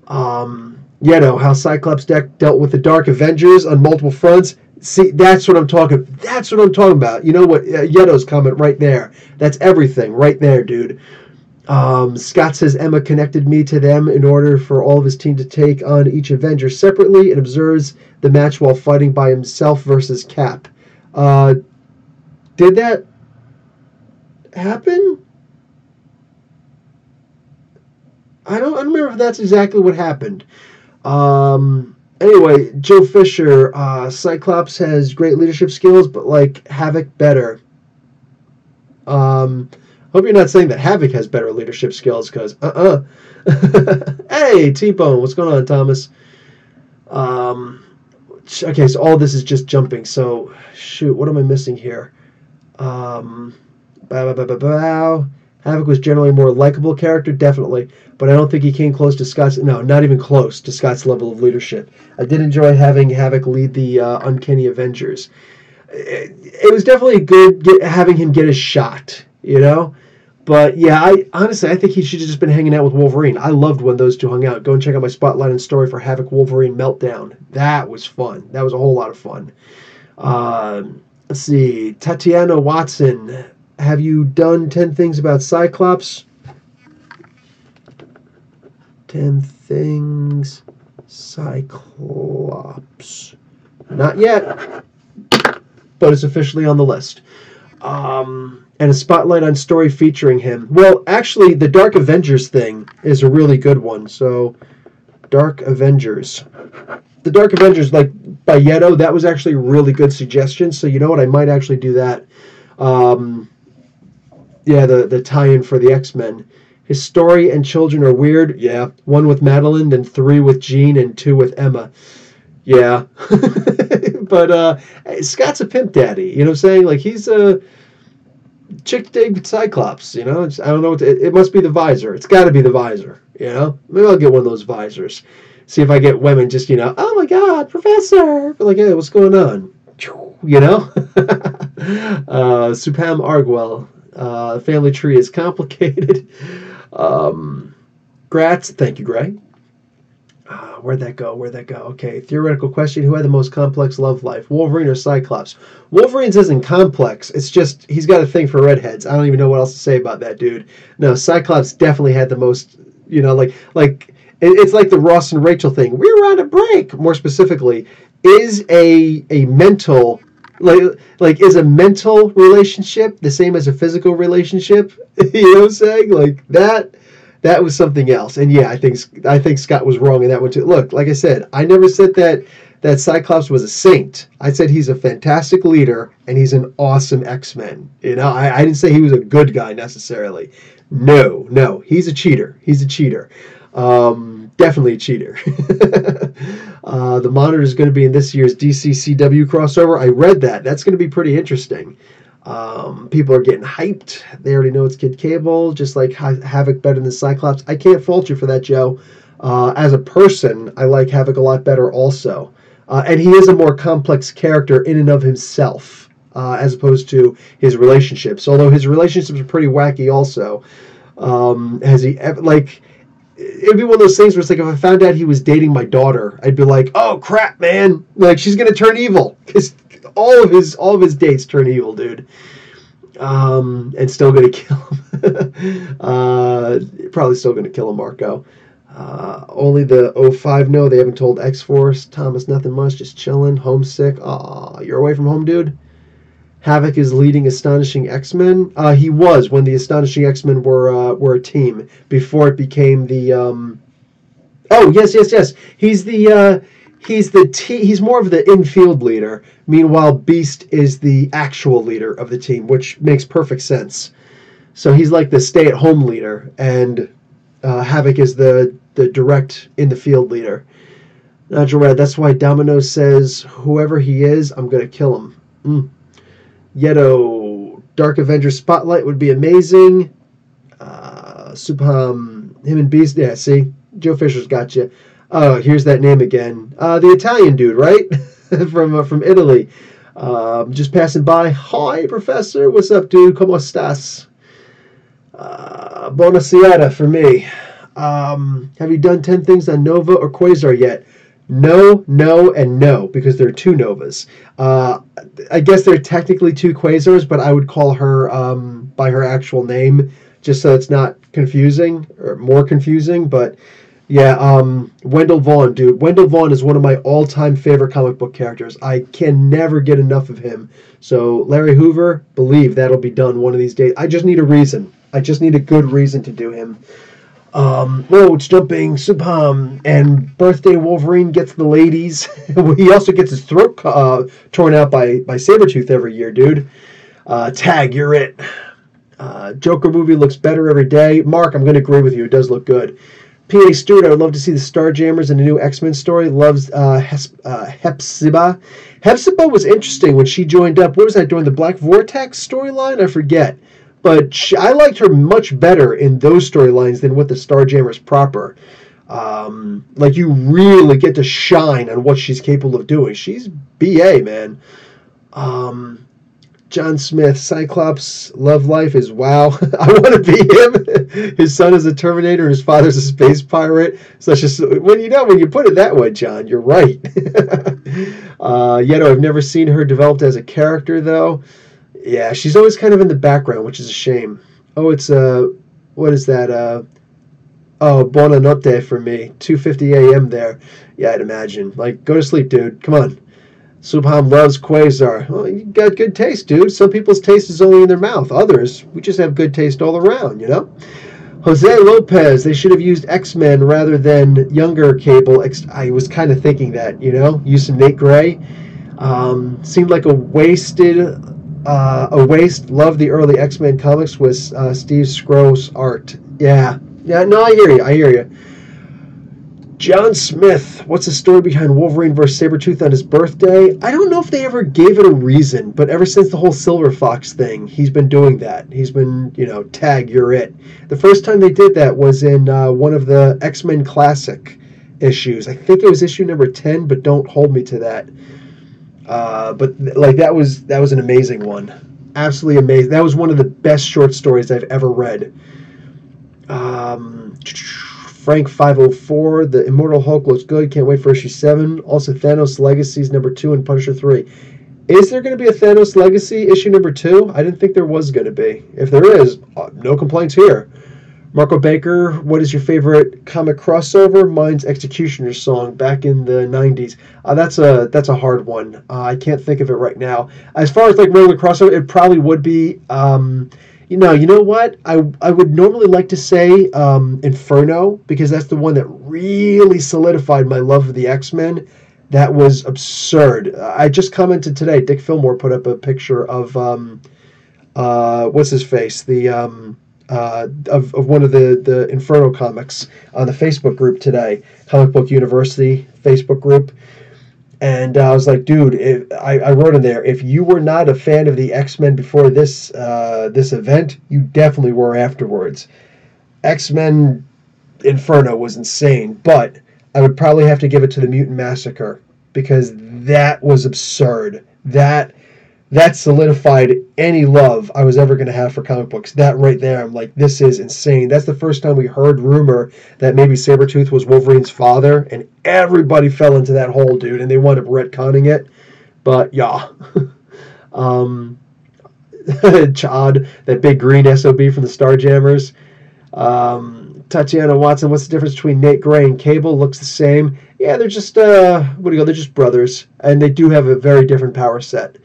How Cyclops dealt with the Dark Avengers on multiple fronts. See, that's what I'm talking. That's what I'm talking about. You know what? Yeto's comment right there. That's everything right there, dude. Scott says Emma connected me to them in order for all of his team to take on each Avenger separately and observes the match while fighting by himself versus Cap. Did that happen? I don't remember if that's exactly what happened. Anyway, Joe Fisher, Cyclops has great leadership skills, but like Havoc better. Hope you're not saying that Havoc has better leadership skills, because Hey, T-Bone, what's going on, Thomas? Okay, so all this is just jumping. So, shoot, what am I missing here? Havoc was generally a more likable character, definitely, but I don't think he came close to Scott's. No, not even close to Scott's level of leadership. I did enjoy having Havoc lead the Uncanny Avengers. It was definitely good having him get his shot, you know. But yeah, I think he should have just been hanging out with Wolverine. I loved when those two hung out. Go and check out my spotlight and story for Havoc Wolverine Meltdown. That was fun. That was a whole lot of fun. Let's see, Tatiana Watson. Have you done 10 things about Cyclops? 10 things Cyclops. Not yet, but it's officially on the list. And a spotlight on story featuring him. Well, actually, the Dark Avengers thing is a really good one. So, Dark Avengers. The Dark Avengers, like by Yeto, that was actually a really good suggestion. So, you know what? I might actually do that. The tie-in for the X-Men. His story and children are weird. Yeah. 1 with Madeline, then 3 with Jean, and 2 with Emma. Yeah. But Scott's a pimp daddy. You know what I'm saying? Like, he's a chick dig Cyclops. You know? I don't know. It must be the visor. It's got to be the visor. You know? Maybe I'll get one of those visors. See if I get women just, oh my God, Professor. Like, hey, what's going on? You know? Supam Arguel. The family tree is complicated. Gratz, thank you, Gray. Where'd that go? Okay, theoretical question. Who had the most complex love life, Wolverine or Cyclops? Wolverine's isn't complex. It's just, he's got a thing for redheads. I don't even know what else to say about that, dude. No, Cyclops definitely had the most, it's like the Ross and Rachel thing. We were on a break, more specifically. Is a mental... is a mental relationship the same as a physical relationship? You know what I'm saying? Like that was something else. And yeah, I think Scott was wrong in that one too. Look, like I said, I never said that Cyclops was a saint. I said he's a fantastic leader and he's an awesome X-Men. You know, I didn't say he was a good guy necessarily. No, he's a cheater. Definitely a cheater. The Monitor is going to be in this year's DC-CW crossover. I read that. That's going to be pretty interesting. People are getting hyped. They already know it's Kid Cable, just like Havoc better than Cyclops. I can't fault you for that, Joe. As a person, I like Havoc a lot better also. And he is a more complex character in and of himself, as opposed to his relationships. Although his relationships are pretty wacky also. Has he ever, it'd be one of those things where it's like, if I found out he was dating my daughter, I'd be like, oh crap, man, like she's gonna turn evil, because all of his dates turn evil, dude. And still gonna kill him. Probably still gonna kill him, Marco. Only the 05 know. They haven't told X-Force. Thomas, nothing much, just chilling, homesick. Aw, you're away from home, dude? Havoc is leading Astonishing X-Men. He was when the Astonishing X-Men were a team before it became the. Oh yes. He's he's more of the infield leader. Meanwhile, Beast is the actual leader of the team, which makes perfect sense. So he's like the stay-at-home leader, and Havoc is the direct in the field leader. Nigel Red. That's why Domino says whoever he is, I'm gonna kill him. Yeto, Dark Avengers Spotlight would be amazing. Him and Beast. Yeah, see, Joe Fisher's got you. Oh, here's that name again. The Italian dude, right? from Italy. Just passing by. Hi, Professor. What's up, dude? ¿Cómo estás? Buonasera for me. Have you done 10 things on Nova or Quasar yet? No, no, and no, because there are two Novas. I guess there are technically two Quasars, but I would call her by her actual name, just so it's not confusing, or more confusing. But yeah, Wendell Vaughn, dude. Wendell Vaughn is one of my all-time favorite comic book characters. I can never get enough of him. So Larry Hoover, believe that'll be done one of these days. I just need a reason. I just need a good reason to do him. Whoa, it's jumping, Subham, and Birthday Wolverine gets the ladies. He also gets his throat torn out by Sabretooth every year, dude. Tag, you're it. Joker movie looks better every day. Mark, I'm going to agree with you. It does look good. P.A. Stewart, I would love to see the Starjammers in a new X-Men story. Loves Hepzibah. Hepzibah was interesting when she joined up. What was that, during the Black Vortex storyline? I forget. But I liked her much better in those storylines than with the Starjammers proper. Like, you really get to shine on what she's capable of doing. She's B.A., man. John Smith, Cyclops, love life is wow. I want to be him. His son is a Terminator, his father's a space pirate. When you put it that way, John, you're right. Yet I've never seen her developed as a character, though. Yeah, she's always kind of in the background, which is a shame. Oh, it's what is that? Buonanotte for me. 2:50 a.m. there. Yeah, I'd imagine. Like, go to sleep, dude. Come on. Subham loves Quasar. Well, you got good taste, dude. Some people's taste is only in their mouth. Others, we just have good taste all around, you know? Jose Lopez, they should have used X-Men rather than younger Cable. I was kind of thinking that, you know? Use some Nate Gray. Seemed like a waste. Loved the early X-Men comics with Steve Skro's art. Yeah, no, I hear you. John Smith, what's the story behind Wolverine vs. Sabretooth on his birthday? I don't know if they ever gave it a reason, but ever since the whole Silver Fox thing, he's been doing that. He's been, tag, you're it. The first time they did that was in one of the X-Men Classic issues. I think it was issue number 10, but don't hold me to that. But like that was an amazing one, absolutely amazing. That was one of the best short stories I've ever read. Frank 504, the Immortal Hulk looks good. Can't wait for issue 7. Also, Thanos Legacies number 2 and Punisher 3. Is there going to be a Thanos Legacy issue number 2? I didn't think there was going to be. If there is, no complaints here. Marco Baker, what is your favorite comic crossover? Mine's Executioner's Song back in the 90s. That's a hard one. I can't think of it right now. As far as like regular crossover, it probably would be, you know what? I would normally like to say Inferno, because that's the one that really solidified my love of the X-Men. That was absurd. I just commented today, Dick Fillmore put up a picture of, what's his face? The... of one of the Inferno comics on the Facebook group today, Comic Book University Facebook group. And I was like, dude, I wrote in there, if you were not a fan of the X-Men before this event, you definitely were afterwards. X-Men Inferno was insane, but I would probably have to give it to the Mutant Massacre, because that was absurd. That solidified any love I was ever going to have for comic books. That right there, I'm like, this is insane. That's the first time we heard rumor that maybe Sabretooth was Wolverine's father, and everybody fell into that hole, dude, and they wound up retconning it. But, yeah. Chad, that big green SOB from the Starjammers. Tatiana Watson, what's the difference between Nate Gray and Cable? Looks the same. Yeah, they're just, they're just brothers, and they do have a very different power set.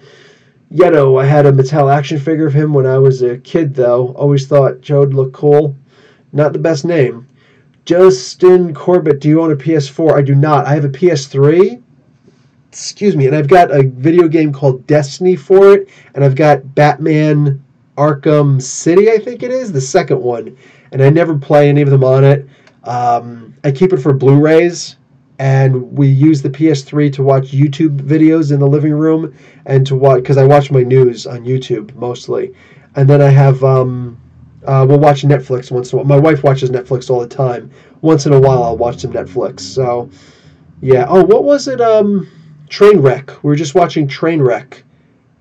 Yeto, I had a Mattel action figure of him when I was a kid, though. Always thought Joe'd look cool. Not the best name. Justin Corbett, do you own a PS4? I do not. I have a PS3. Excuse me. And I've got a video game called Destiny for it. And I've got Batman Arkham City, I think it is, the second one. And I never play any of them on it. I keep it for Blu-rays. And we use the PS3 to watch YouTube videos in the living room, and to watch, because I watch my news on YouTube mostly. And then I have We'll watch Netflix once in a while. My wife watches Netflix all the time. Once in a while, I'll watch some Netflix. So, yeah. Oh, what was it? Trainwreck. We were just watching Trainwreck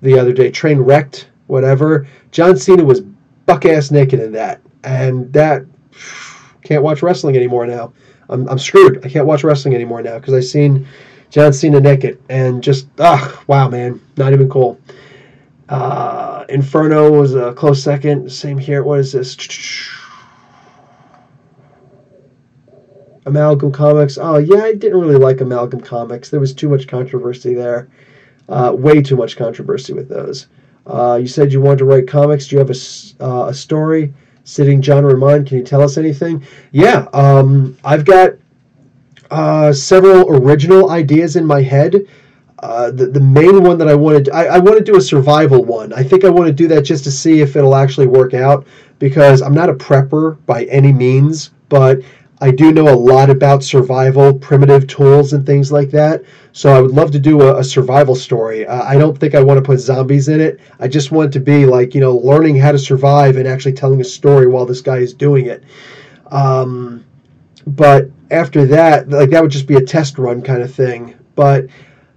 the other day. Trainwrecked, whatever. John Cena was buck-ass naked in that. And that... Can't watch wrestling anymore now. I'm screwed. I can't watch wrestling anymore now because I seen John Cena naked and just wow, man, not even cool. Inferno was a close second. Same here. What is this? Amalgam Comics. Oh yeah, I didn't really like Amalgam Comics. There was too much controversy there. Way too much controversy with those. You said you wanted to write comics. Do you have a story? Sitting genre in mind. Can you tell us anything? Yeah, I've got several original ideas in my head. The main one that I wanted, I want to do a survival one. I think I want to do that just to see if it'll actually work out because I'm not a prepper by any means, but I do know a lot about survival, primitive tools, and things like that. So I would love to do a survival story. I don't think I want to put zombies in it. I just want it to be like, learning how to survive and actually telling a story while this guy is doing it. But after that, like that would just be a test run kind of thing. But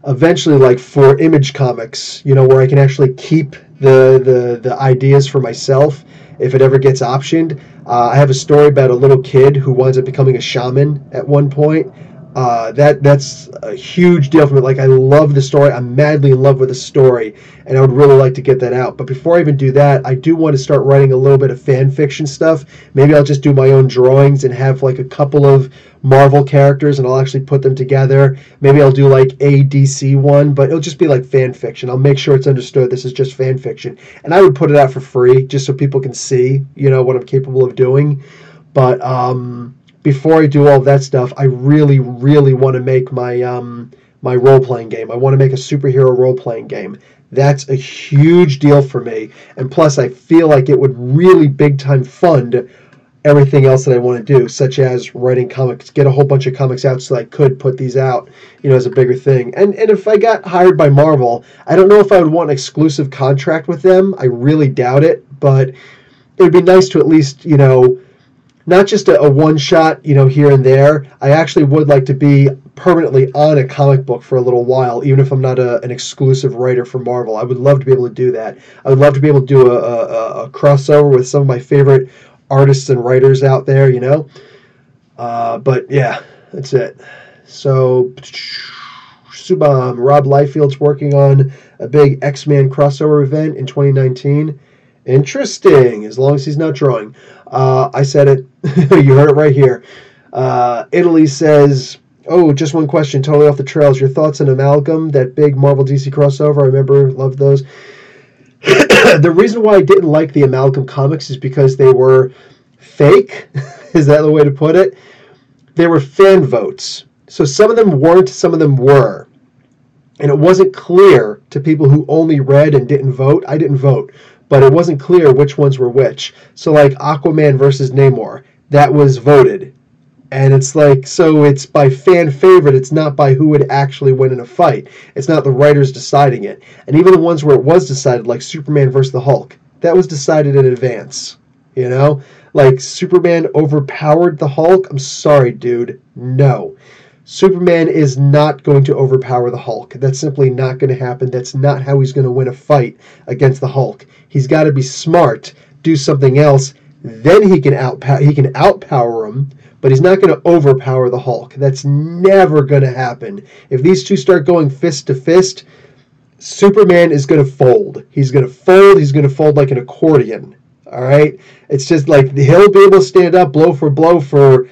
eventually, like for Image Comics, where I can actually keep the ideas for myself if it ever gets optioned. I have a story about a little kid who winds up becoming a shaman at one point. That's a huge deal for me. Like, I love the story. I'm madly in love with the story, and I would really like to get that out. But before I even do that, I do want to start writing a little bit of fan fiction stuff. Maybe I'll just do my own drawings and have like a couple of Marvel characters, and I'll actually put them together. Maybe I'll do like a DC one, but it'll just be like fan fiction. I'll make sure it's understood this is just fan fiction, and I would put it out for free just so people can see, what I'm capable of doing. But before I do all that stuff, I really, really want to make my role-playing game. I want to make a superhero role-playing game. That's a huge deal for me. And plus, I feel like it would really big-time fund everything else that I want to do, such as writing comics, get a whole bunch of comics out so I could put these out, as a bigger thing. And if I got hired by Marvel, I don't know if I would want an exclusive contract with them. I really doubt it, but it would be nice to at least, not just a one-shot, here and there. I actually would like to be permanently on a comic book for a little while, even if I'm not an exclusive writer for Marvel. I would love to be able to do that. I would love to be able to do a crossover with some of my favorite artists and writers out there, But yeah, that's it. So, Subam, Rob Liefeld's working on a big X-Men crossover event in 2019. Interesting, as long as he's not drawing. I said it. You heard it right here. Italy says, oh, just one question, totally off the trails. Your thoughts on Amalgam, that big Marvel DC crossover? I remember, loved those. The reason why I didn't like the Amalgam comics is because they were fake. Is that the way to put it? They were fan votes. So some of them weren't, some of them were. And it wasn't clear to people who only read and didn't vote. I didn't vote. But it wasn't clear which ones were which. So like Aquaman versus Namor, that was voted. And it's like, so it's by fan favorite, it's not by who would actually win in a fight. It's not the writers deciding it. And even the ones where it was decided, like Superman versus the Hulk, that was decided in advance. Like Superman overpowered the Hulk. I'm sorry, dude. No. Superman is not going to overpower the Hulk. That's simply not going to happen. That's not how he's going to win a fight against the Hulk. He's got to be smart, do something else, then he can outpower him, but he's not going to overpower the Hulk. That's never going to happen. If these two start going fist to fist, Superman is going to fold. He's going to fold. He's going to fold like an accordion. All right? It's just like he'll be able to stand up blow for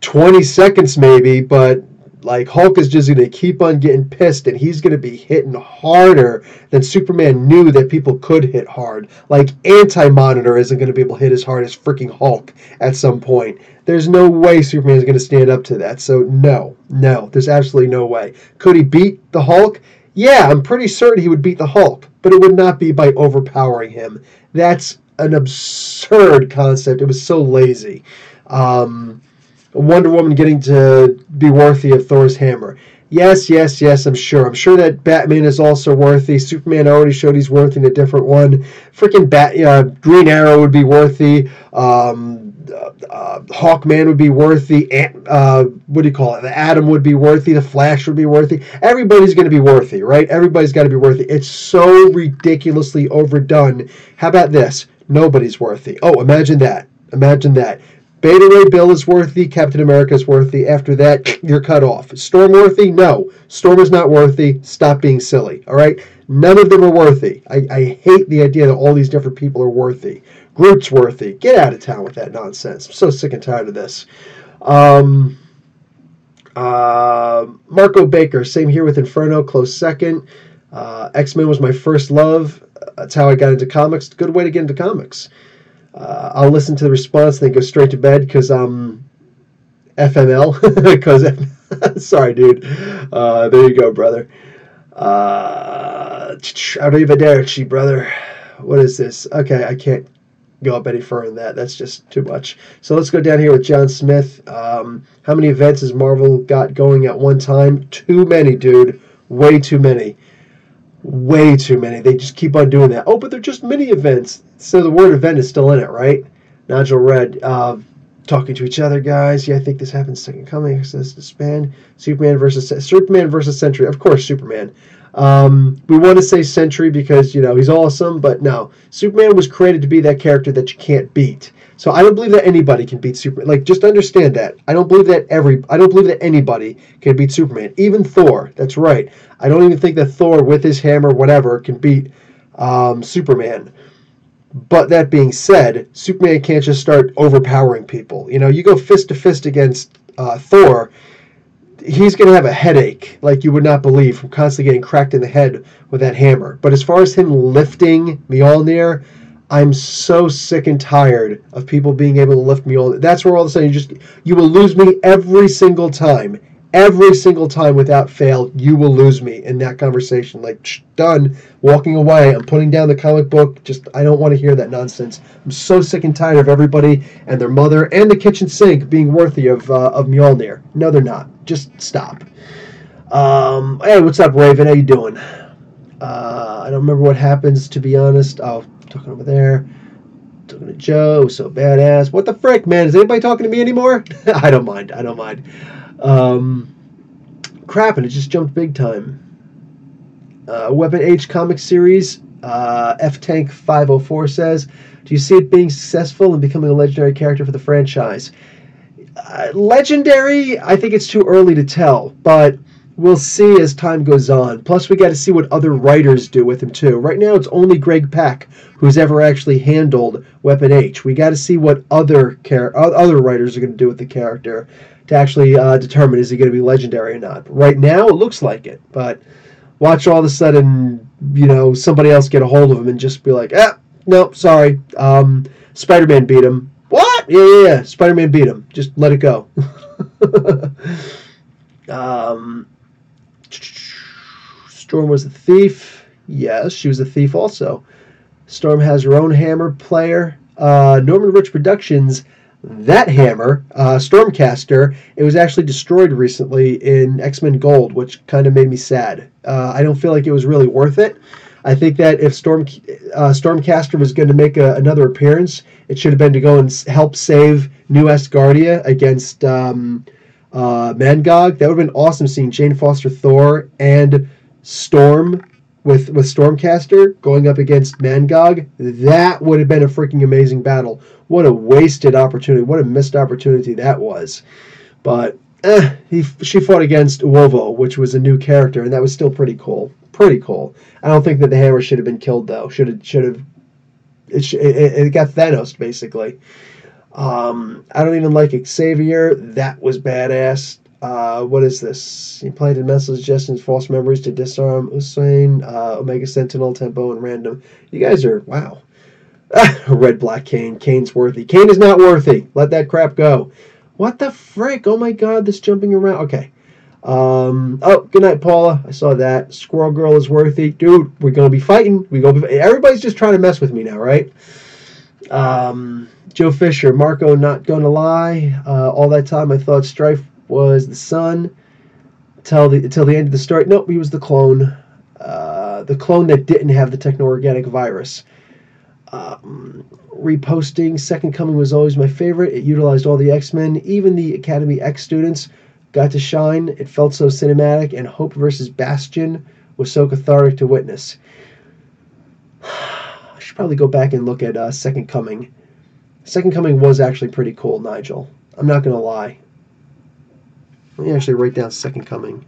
20 seconds maybe, but like Hulk is just going to keep on getting pissed, and he's going to be hitting harder than Superman knew that people could hit hard. Like Anti-Monitor isn't going to be able to hit as hard as freaking Hulk at some point. There's no way Superman is going to stand up to that. So no, there's absolutely no way. Could he beat the Hulk? Yeah, I'm pretty certain he would beat the Hulk, but it would not be by overpowering him. That's an absurd concept. It was so lazy. Wonder Woman getting to be worthy of Thor's hammer. Yes, yes, yes, I'm sure. I'm sure that Batman is also worthy. Superman already showed he's worthy in a different one. Freaking Green Arrow would be worthy. Hawkman would be worthy. What do you call it? The Atom would be worthy. The Flash would be worthy. Everybody's going to be worthy, right? Everybody's got to be worthy. It's so ridiculously overdone. How about this? Nobody's worthy. Oh, imagine that. Imagine that. Beta Ray Bill is worthy. Captain America is worthy. After that, you're cut off. Storm worthy? No. Storm is not worthy. Stop being silly. All right? None of them are worthy. I hate the idea that all these different people are worthy. Groot's worthy. Get out of town with that nonsense. I'm so sick and tired of this. Marco Baker, same here with Inferno, close second. X-Men was my first love. That's how I got into comics. Good way to get into comics. I'll listen to the response, then go straight to bed because I'm FML. Because sorry, dude. There you go, brother. Arrivederci, brother. What is this? Okay, I can't go up any further than that. That's just too much. So let's go down here with John Smith. How many events has Marvel got going at one time? Too many, dude. Way too many. Way too many. They just keep on doing that. Oh, but they're just mini events. So the word event is still in it, right? Nigel Red, talking to each other, guys. Yeah, I think this happens second coming. Access to span. Superman versus Sentry. Of course, Superman. We want to say Sentry because, he's awesome, but no. Superman was created to be that character that you can't beat. So I don't believe that anybody can beat Superman. Like, just understand that. I don't believe that anybody can beat Superman. Even Thor. That's right. I don't even think that Thor, with his hammer, whatever, can beat Superman. But that being said, Superman can't just start overpowering people. You go fist to fist against Thor, he's going to have a headache like you would not believe from constantly getting cracked in the head with that hammer. But as far as him lifting Mjolnir, I'm so sick and tired of people being able to lift Mjolnir. That's where all of a sudden you will lose me every single time. Every single time without fail, you will lose me in that conversation. Like, done, walking away. I'm putting down the comic book. I don't want to hear that nonsense. I'm so sick and tired of everybody and their mother and the kitchen sink being worthy of Mjolnir. No, they're not. Just stop. Hey, what's up, Raven? How you doing? I don't remember what happens, to be honest. Oh, talking over there. Talking to Joe. So badass. What the frick, man? Is anybody talking to me anymore? I don't mind. Crap, and it just jumped big time. Weapon H comic series, F-Tank 504 says, do you see it being successful and becoming a legendary character for the franchise? Legendary, I think it's too early to tell, but we'll see as time goes on. Plus, we got to see what other writers do with him, too. Right now, it's only Greg Pak who's ever actually handled Weapon H. We got to see what other writers are going to do with the character to actually determine is he going to be legendary or not. Right now, it looks like it, but watch all of a sudden, somebody else get a hold of him and just be like, no, sorry, Spider-Man beat him. What? Yeah, Spider-Man beat him. Just let it go. Storm was a thief. Yes, she was a thief also. Storm has her own hammer player. Norman Rich Productions, that hammer, Stormcaster, it was actually destroyed recently in X-Men Gold, which kind of made me sad. I don't feel like it was really worth it. I think that if Stormcaster was going to make another appearance, it should have been to go and help save New Asgardia against Mangog. That would have been awesome seeing Jane Foster Thor and Storm with Stormcaster going up against Mangog. That would have been a freaking amazing battle. What a wasted opportunity. What a missed opportunity that was. But she fought against Uovo, which was a new character, and that was still pretty cool. Pretty cool. I don't think that the hammer should have been killed, though. Should have. It got Thanos, basically. I don't even like Xavier. That was badass. What is this? He planted mental suggestions, false memories to disarm Usain, Omega Sentinel, Tempo, and Random. You guys are, wow. Red, Black, Kane. Kane's worthy. Kane is not worthy. Let that crap go. What the frick? Oh my god, this jumping around. Okay. Oh, good night, Paula. I saw that. Squirrel Girl is worthy. Dude, we're going to be fighting. Everybody's just trying to mess with me now, right? Joe Fisher. Marco, not going to lie. All that time I thought Strife was the son. till the end of the story. Nope, he was the clone. The clone that didn't have the techno-organic virus. Reposting Second Coming was always my favorite. It utilized all the X-Men, even the Academy X students got to shine. It felt so cinematic, and Hope versus Bastion was so cathartic to witness. I should probably go back and look at Second Coming. Second Coming was actually pretty cool, Nigel. I'm not going to lie. Let me actually write down Second Coming.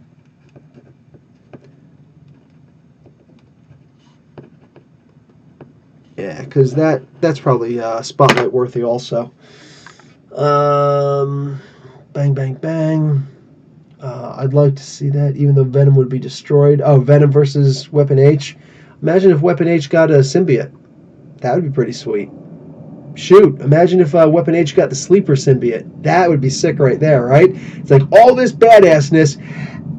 Yeah, because that's probably spotlight worthy also. Bang, bang, bang. I'd like to see that, even though Venom would be destroyed. Oh, Venom versus Weapon H. Imagine if Weapon H got a symbiote. That would be pretty sweet. Shoot, imagine if Weapon H got the sleeper symbiote. That would be sick right there, right? It's like all this badassness,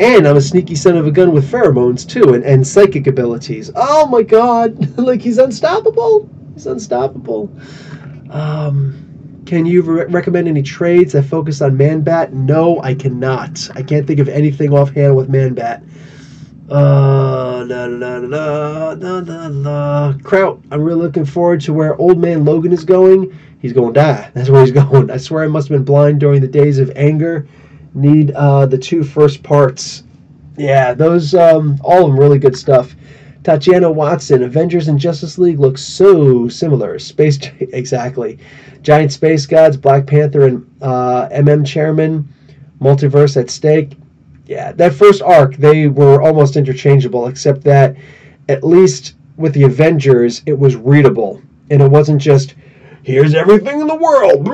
and I'm a sneaky son of a gun with pheromones too, and psychic abilities. Oh my god, like he's unstoppable. He's unstoppable. Can you recommend any trades that focus on Man-Bat? No, I cannot. I can't think of anything offhand with Man-Bat. Kraut, I'm really looking forward to where Old Man Logan is going. He's going to die. That's where he's going. I swear I must have been blind during the days of anger. Need the two first parts. Yeah, those, all of them really good stuff. Tatiana Watson, Avengers and Justice League look so similar. Exactly. Giant Space Gods, Black Panther and Chairman, Multiverse at Stake. Yeah, that first arc, they were almost interchangeable, except that at least with the Avengers, it was readable. And it wasn't just, here's everything in the world.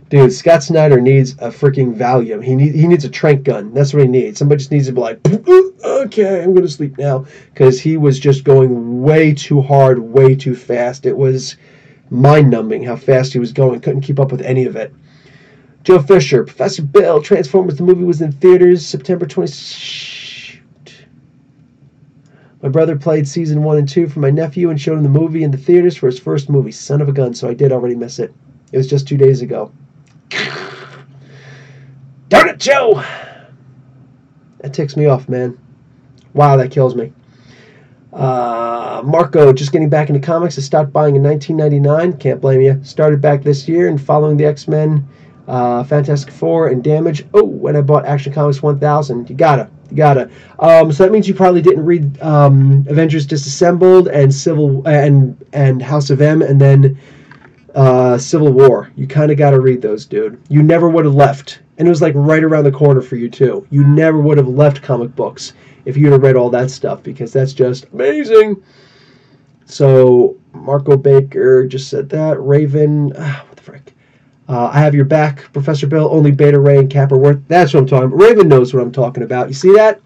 Dude, Scott Snyder needs a freaking Valium. He needs a trank gun. That's what he needs. Somebody just needs to be like, okay, I'm going to sleep now. Because he was just going way too hard, way too fast. It was mind-numbing how fast he was going. Couldn't keep up with any of it. Joe Fisher, Professor Bill, Transformers the movie was in theaters September 20. Shoot. My brother played season 1 and 2 for my nephew and showed him the movie in the theaters for his first movie. Son of a gun, so I did already miss it. It was just 2 days ago. Darn it, Joe! That ticks me off, man. Wow, that kills me. Marco, just getting back into comics. I stopped buying in 1999. Can't blame you. Started back this year and following the X-Men, Fantastic Four, and Damage. Oh, when I bought Action Comics 1000. You gotta. So that means you probably didn't read Avengers Disassembled and House of M, and then Civil War. You kind of got to read those, dude. You never would have left. And it was like right around the corner for you, too. You never would have left comic books if you'd have read all that stuff, because that's just amazing. So, Marco Baker just said that. Raven, what the frick? I have your back, Professor Bill. Only Beta Ray and Cap are worth. That's what I'm talking about. Raven knows what I'm talking about. You see that?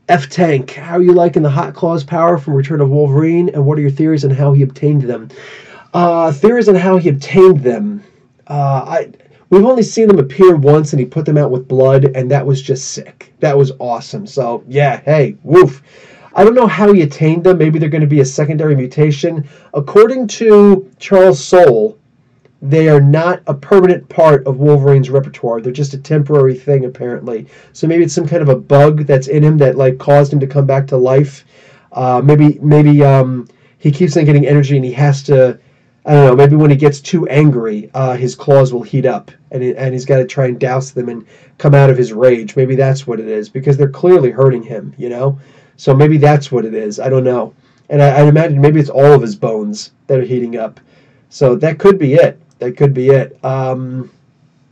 F-Tank, how are you liking the Hot Claws power from Return of Wolverine, and what are your theories on how he obtained them? Theories on how he obtained them. We've only seen them appear once, and he put them out with blood, and that was just sick. That was awesome. So, yeah, hey, woof. I don't know how he attained them. Maybe they're going to be a secondary mutation. According to Charles Soule, they are not a permanent part of Wolverine's repertoire. They're just a temporary thing, apparently. So maybe it's some kind of a bug that's in him that like caused him to come back to life. Maybe he keeps on getting energy, and he has to. I don't know. Maybe when he gets too angry, his claws will heat up, and he's got to try and douse them and come out of his rage. Maybe that's what it is, because they're clearly hurting him, you know. So maybe that's what it is. I don't know. And I imagine maybe it's all of his bones that are heating up. So that could be it. After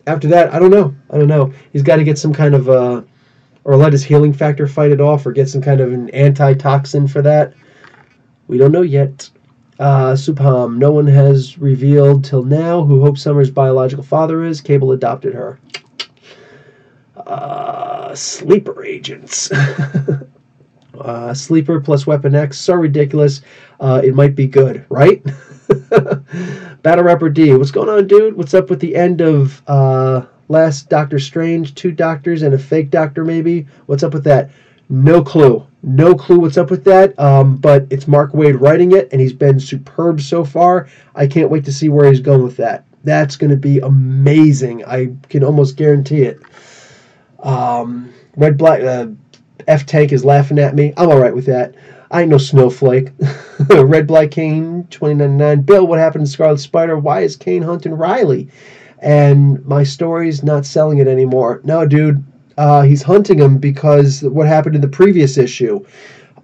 that, I don't know. He's got to get some kind of or let his healing factor fight it off, or get some kind of an antitoxin for that. We don't know yet. Supam, no one has revealed till now who Hope Summer's biological father is. Cable adopted her. Sleeper agents. Sleeper plus Weapon X. So ridiculous. It might be good, right? Battle Rapper D. What's going on, dude? What's up with the end of last Doctor Strange? 2 doctors and a fake doctor, maybe? What's up with that? No clue what's up with that, but it's Mark Waid writing it, and he's been superb so far. I can't wait to see where he's going with that. That's going to be amazing. I can almost guarantee it. Red Black F Tank is laughing at me. I'm all right with that. I ain't no snowflake. Red Black Kane 2099. Bill, what happened to Scarlet Spider? Why is Kane hunting Riley? And my story's not selling it anymore. No, dude. He's hunting him because what happened in the previous issue.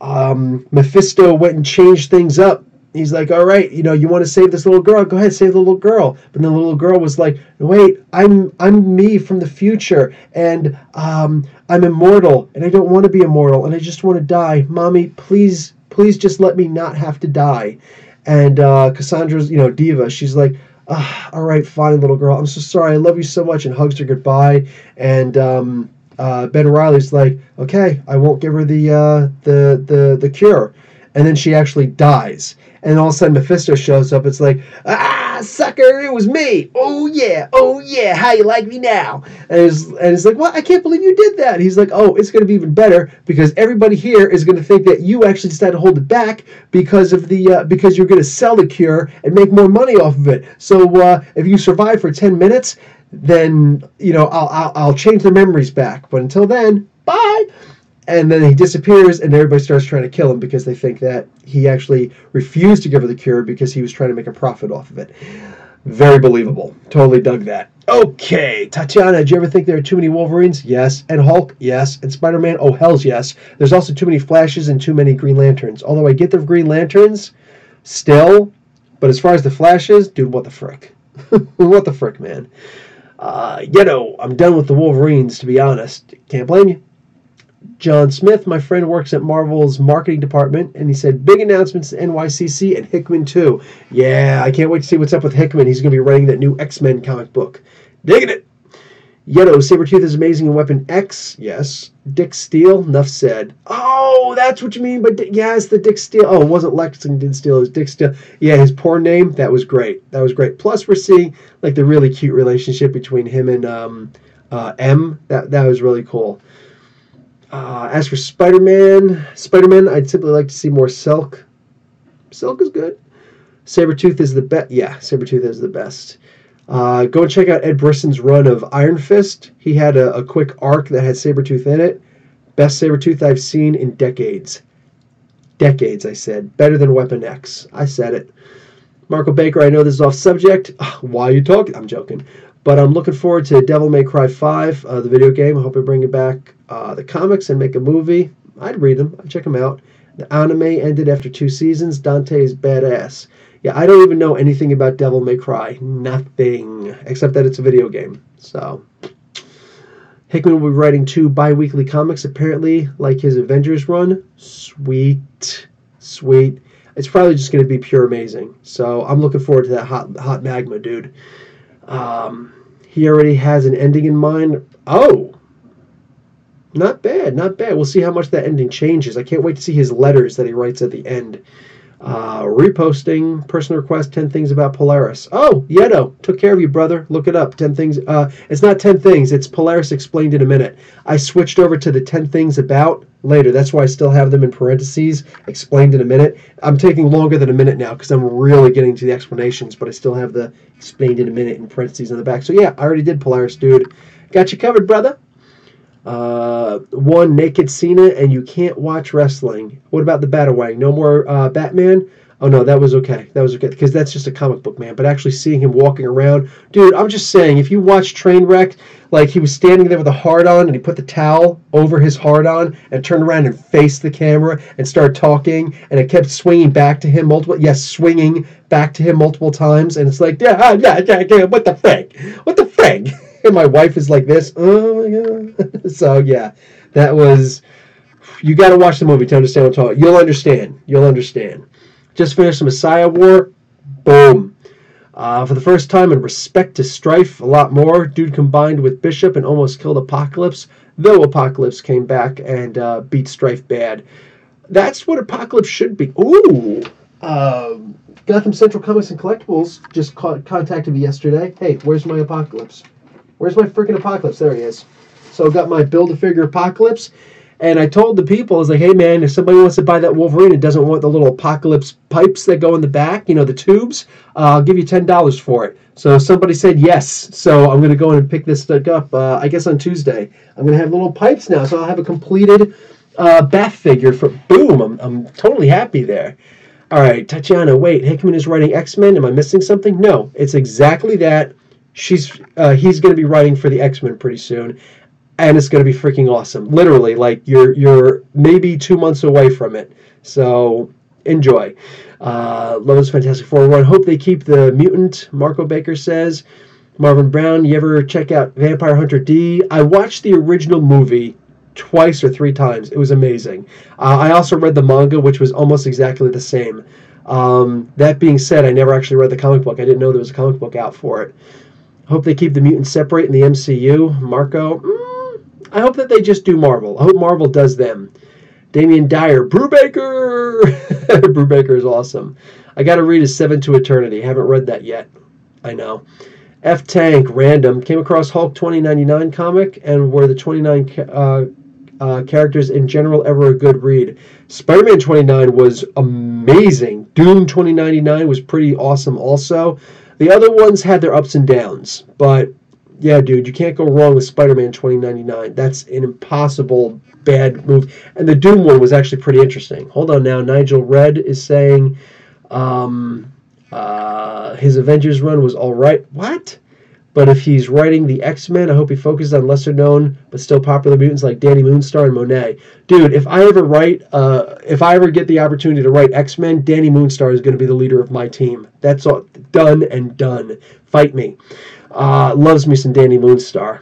Mephisto went and changed things up. He's like, all right, you want to save this little girl? Go ahead, save the little girl. But then the little girl was like, wait, I'm me from the future, and I'm immortal, and I don't want to be immortal, and I just want to die. Mommy, please just let me not have to die. And Cassandra's, diva, she's like, all right, fine, little girl. I'm so sorry. I love you so much, and hugs her goodbye. And Ben Reilly's like, okay, I won't give her the cure. And then she actually dies. And all of a sudden Mephisto shows up. It's like, sucker, it was me. Oh yeah, how you like me now? And it's like, what? I can't believe you did that. And he's like, oh, it's going to be even better because everybody here is going to think that you actually decided to hold it back because of because you're going to sell the cure and make more money off of it. So if you survive for 10 minutes, then I'll change the memories back. But until then, bye. And then he disappears, and everybody starts trying to kill him because they think that he actually refused to give her the cure because he was trying to make a profit off of it. Very believable. Totally dug that. Okay, Tatiana, did you ever think there are too many Wolverines? Yes. And Hulk? Yes. And Spider-Man? Oh, hells yes. There's also too many Flashes and too many Green Lanterns. Although I get the Green Lanterns still, but as far as the Flashes, dude, what the frick? What the frick, man? I'm done with the Wolverines, to be honest. Can't blame you. John Smith, my friend, works at Marvel's marketing department, and he said, big announcements to NYCC and Hickman too. Yeah, I can't wait to see what's up with Hickman. He's going to be writing that new X-Men comic book. Digging it. Sabretooth is amazing in Weapon X. Yes. Dick Steele, enough said. Oh, that's what you mean by yes, the Dick Steele. Oh, it wasn't Lexington Steele, it was Dick Steele. Yeah, his porn name, that was great. That was great. Plus, we're seeing like the really cute relationship between him and M. That was really cool. As for Spider-Man, I'd simply like to see more Silk. Silk is good. Sabretooth is the best. Yeah, Sabretooth is the best. Go and check out Ed Brisson's run of Iron Fist. He had a quick arc that had Sabretooth in it. Best Sabretooth I've seen in decades. Decades, I said. Better than Weapon X. I said it. Marco Baker, I know this is off subject. Why are you talking? I'm joking. But I'm looking forward to Devil May Cry 5, the video game. I hope they bring it back. The comics and make a movie. I'd read them. I'd check them out. The anime ended after 2 seasons. Dante is badass. Yeah, I don't even know anything about Devil May Cry. Nothing. Except that it's a video game. So, Hickman will be writing 2 bi-weekly comics, apparently, like his Avengers run. Sweet. Sweet. It's probably just going to be pure amazing. So, I'm looking forward to that hot magma, dude. He already has an ending in mind. Oh! Not bad, not bad. We'll see how much that ending changes. I can't wait to see his letters that he writes at the end. Reposting, personal request, 10 things about Polaris. Oh, Yeto, took care of you, brother. Look it up. 10 things. It's not 10 things. It's Polaris explained in a minute. I switched over to the 10 things about later. That's why I still have them in parentheses, explained in a minute. I'm taking longer than a minute now because I'm really getting to the explanations, but I still have the explained in a minute in parentheses on the back. So yeah, I already did Polaris, dude. Got you covered, brother. 1 Naked Cena and you can't watch wrestling. What about the Batawang? No more Batman? Oh no, that was okay. That was okay because that's just a comic book, man. But actually seeing him walking around, dude, I'm just saying, if you watch Trainwreck, like he was standing there with a hard on and he put the towel over his hard on and turned around and faced the camera and started talking and it kept swinging back to him swinging back to him multiple times and it's like, yeah, what the frick? What the frick? And my wife is like this. Oh my god. So yeah, that was. You got to watch the movie to understand what I'm talking. You'll understand. You'll understand. Just finished the Messiah War. Boom. For the first time in respect to Strife, a lot more. Dude combined with Bishop and almost killed Apocalypse. Though Apocalypse came back and beat Strife bad. That's what Apocalypse should be. Ooh. Gotham Central Comics and Collectibles just contacted me yesterday. Hey, where's my Apocalypse? Where's my freaking Apocalypse? There he is. So I got my Build-A-Figure Apocalypse. And I told the people, I was like, hey, man, if somebody wants to buy that Wolverine and doesn't want the little apocalypse pipes that go in the back, the tubes, I'll give you $10 for it. So somebody said yes. So I'm going to go in and pick this stuff up, I guess, on Tuesday. I'm going to have little pipes now. So I'll have a completed Bath figure for boom. I'm totally happy there. All right, Tatiana, wait, Hickman is writing X-Men. Am I missing something? No, it's exactly that. He's going to be writing for the X-Men pretty soon, and it's going to be freaking awesome. Literally, like you're maybe 2 months away from it. So enjoy. Love's Fantastic Four run. Hope they keep the mutant. Marco Baker says. Marvin Brown, you ever check out Vampire Hunter D? I watched the original movie twice or 3 times. It was amazing. I also read the manga, which was almost exactly the same. That being said, I never actually read the comic book. I didn't know there was a comic book out for it. Hope they keep the mutants separate in the MCU. Marco, I hope that they just do Marvel. I hope Marvel does them. Damian Dyer, Brubaker! Brubaker is awesome. I got to read his 7 to Eternity. Haven't read that yet. I know. F-Tank, random. Came across Hulk 2099 comic, and were the 29 characters in general ever a good read? Spider-Man 29 was amazing. Doom 2099 was pretty awesome also. The other ones had their ups and downs, but yeah, dude, you can't go wrong with Spider-Man 2099. That's an impossible bad move. And the Doom one was actually pretty interesting. Hold on now. Nigel Red is saying his Avengers run was all right. What? But if he's writing the X-Men, I hope he focuses on lesser known but still popular mutants like Danny Moonstar and Monet. Dude, if I ever get the opportunity to write X-Men, Danny Moonstar is going to be the leader of my team. That's all done and done. Fight me. Loves me some Danny Moonstar.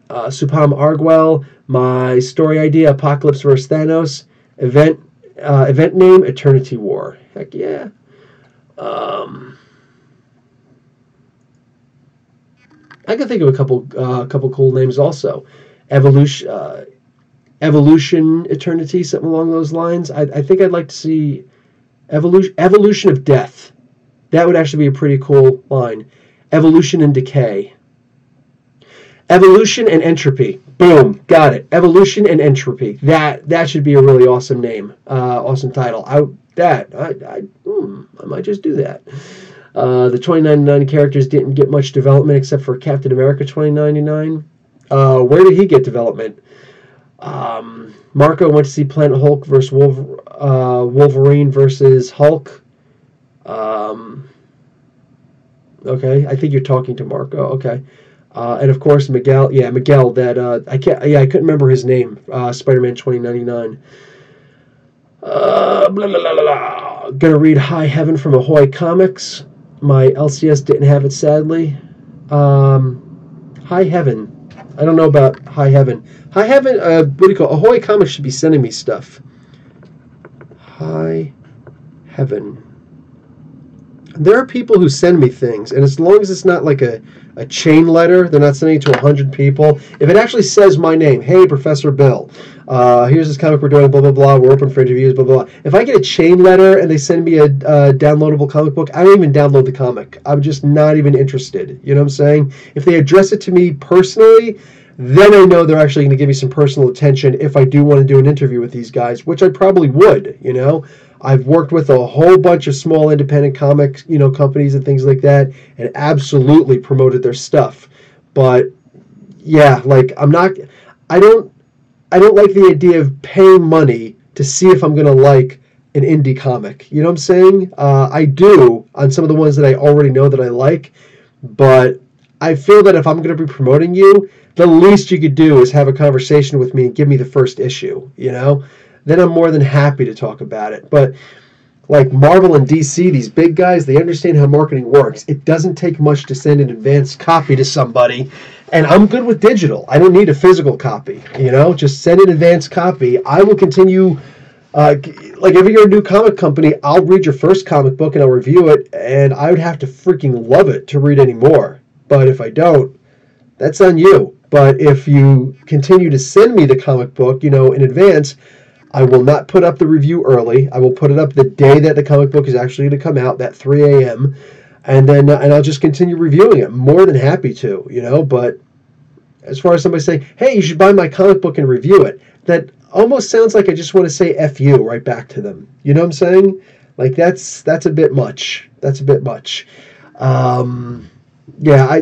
Supam Argwell, my story idea: Apocalypse vs. Thanos. Event name: Eternity War. Heck yeah. I can think of a couple cool names also. Evolution Eternity, something along those lines. I think I'd like to see Evolution of Death. That would actually be a pretty cool line. Evolution and Decay. Evolution and Entropy. Boom, got it. Evolution and Entropy. That should be a really awesome name. Awesome title. I might just do that. The 2099 characters didn't get much development except for Captain America 2099. Where did he get development? Marco went to see Planet Hulk versus Wolverine versus Hulk. Okay, I think you're talking to Marco. Okay. And of course Miguel. Yeah, Miguel. That I couldn't remember his name. Spider-Man 2099. Blah, blah, blah, blah. Gonna read High Heaven from Ahoy Comics. My LCS didn't have it, sadly. High Heaven. I don't know about High Heaven. High Heaven, what do you call it? Ahoy Comics should be sending me stuff. High Heaven. There are people who send me things, and as long as it's not like a chain letter, they're not sending it to 100 people. If it actually says my name, hey, Professor Bill, here's this comic we're doing, blah, blah, blah, we're open for interviews, blah, blah, blah. If I get a chain letter and they send me a downloadable comic book, I don't even download the comic. I'm just not even interested. You know what I'm saying? If they address it to me personally, then I know they're actually going to give me some personal attention if I do want to do an interview with these guys, which I probably would, you know? I've worked with a whole bunch of small independent comics, companies and things like that, and absolutely promoted their stuff. But yeah, like I don't like the idea of paying money to see if I'm gonna like an indie comic. You know what I'm saying? I do on some of the ones that I already know that I like, but I feel that if I'm gonna be promoting you, the least you could do is have a conversation with me and give me the first issue, Then I'm more than happy to talk about it. But like Marvel and DC, these big guys, they understand how marketing works. It doesn't take much to send an advanced copy to somebody. And I'm good with digital. I don't need a physical copy, Just send an advanced copy. I will continue, like if you're a new comic company, I'll read your first comic book and I'll review it. And I would have to freaking love it to read any more. But if I don't, that's on you. But if you continue to send me the comic book, in advance, I will not put up the review early. I will put it up the day that the comic book is actually going to come out, that 3 a.m. And then and I'll just continue reviewing it. More than happy to, But as far as somebody saying, hey, you should buy my comic book and review it, that almost sounds like I just want to say F you right back to them. You know what I'm saying? Like that's a bit much. That's a bit much. Um, yeah, I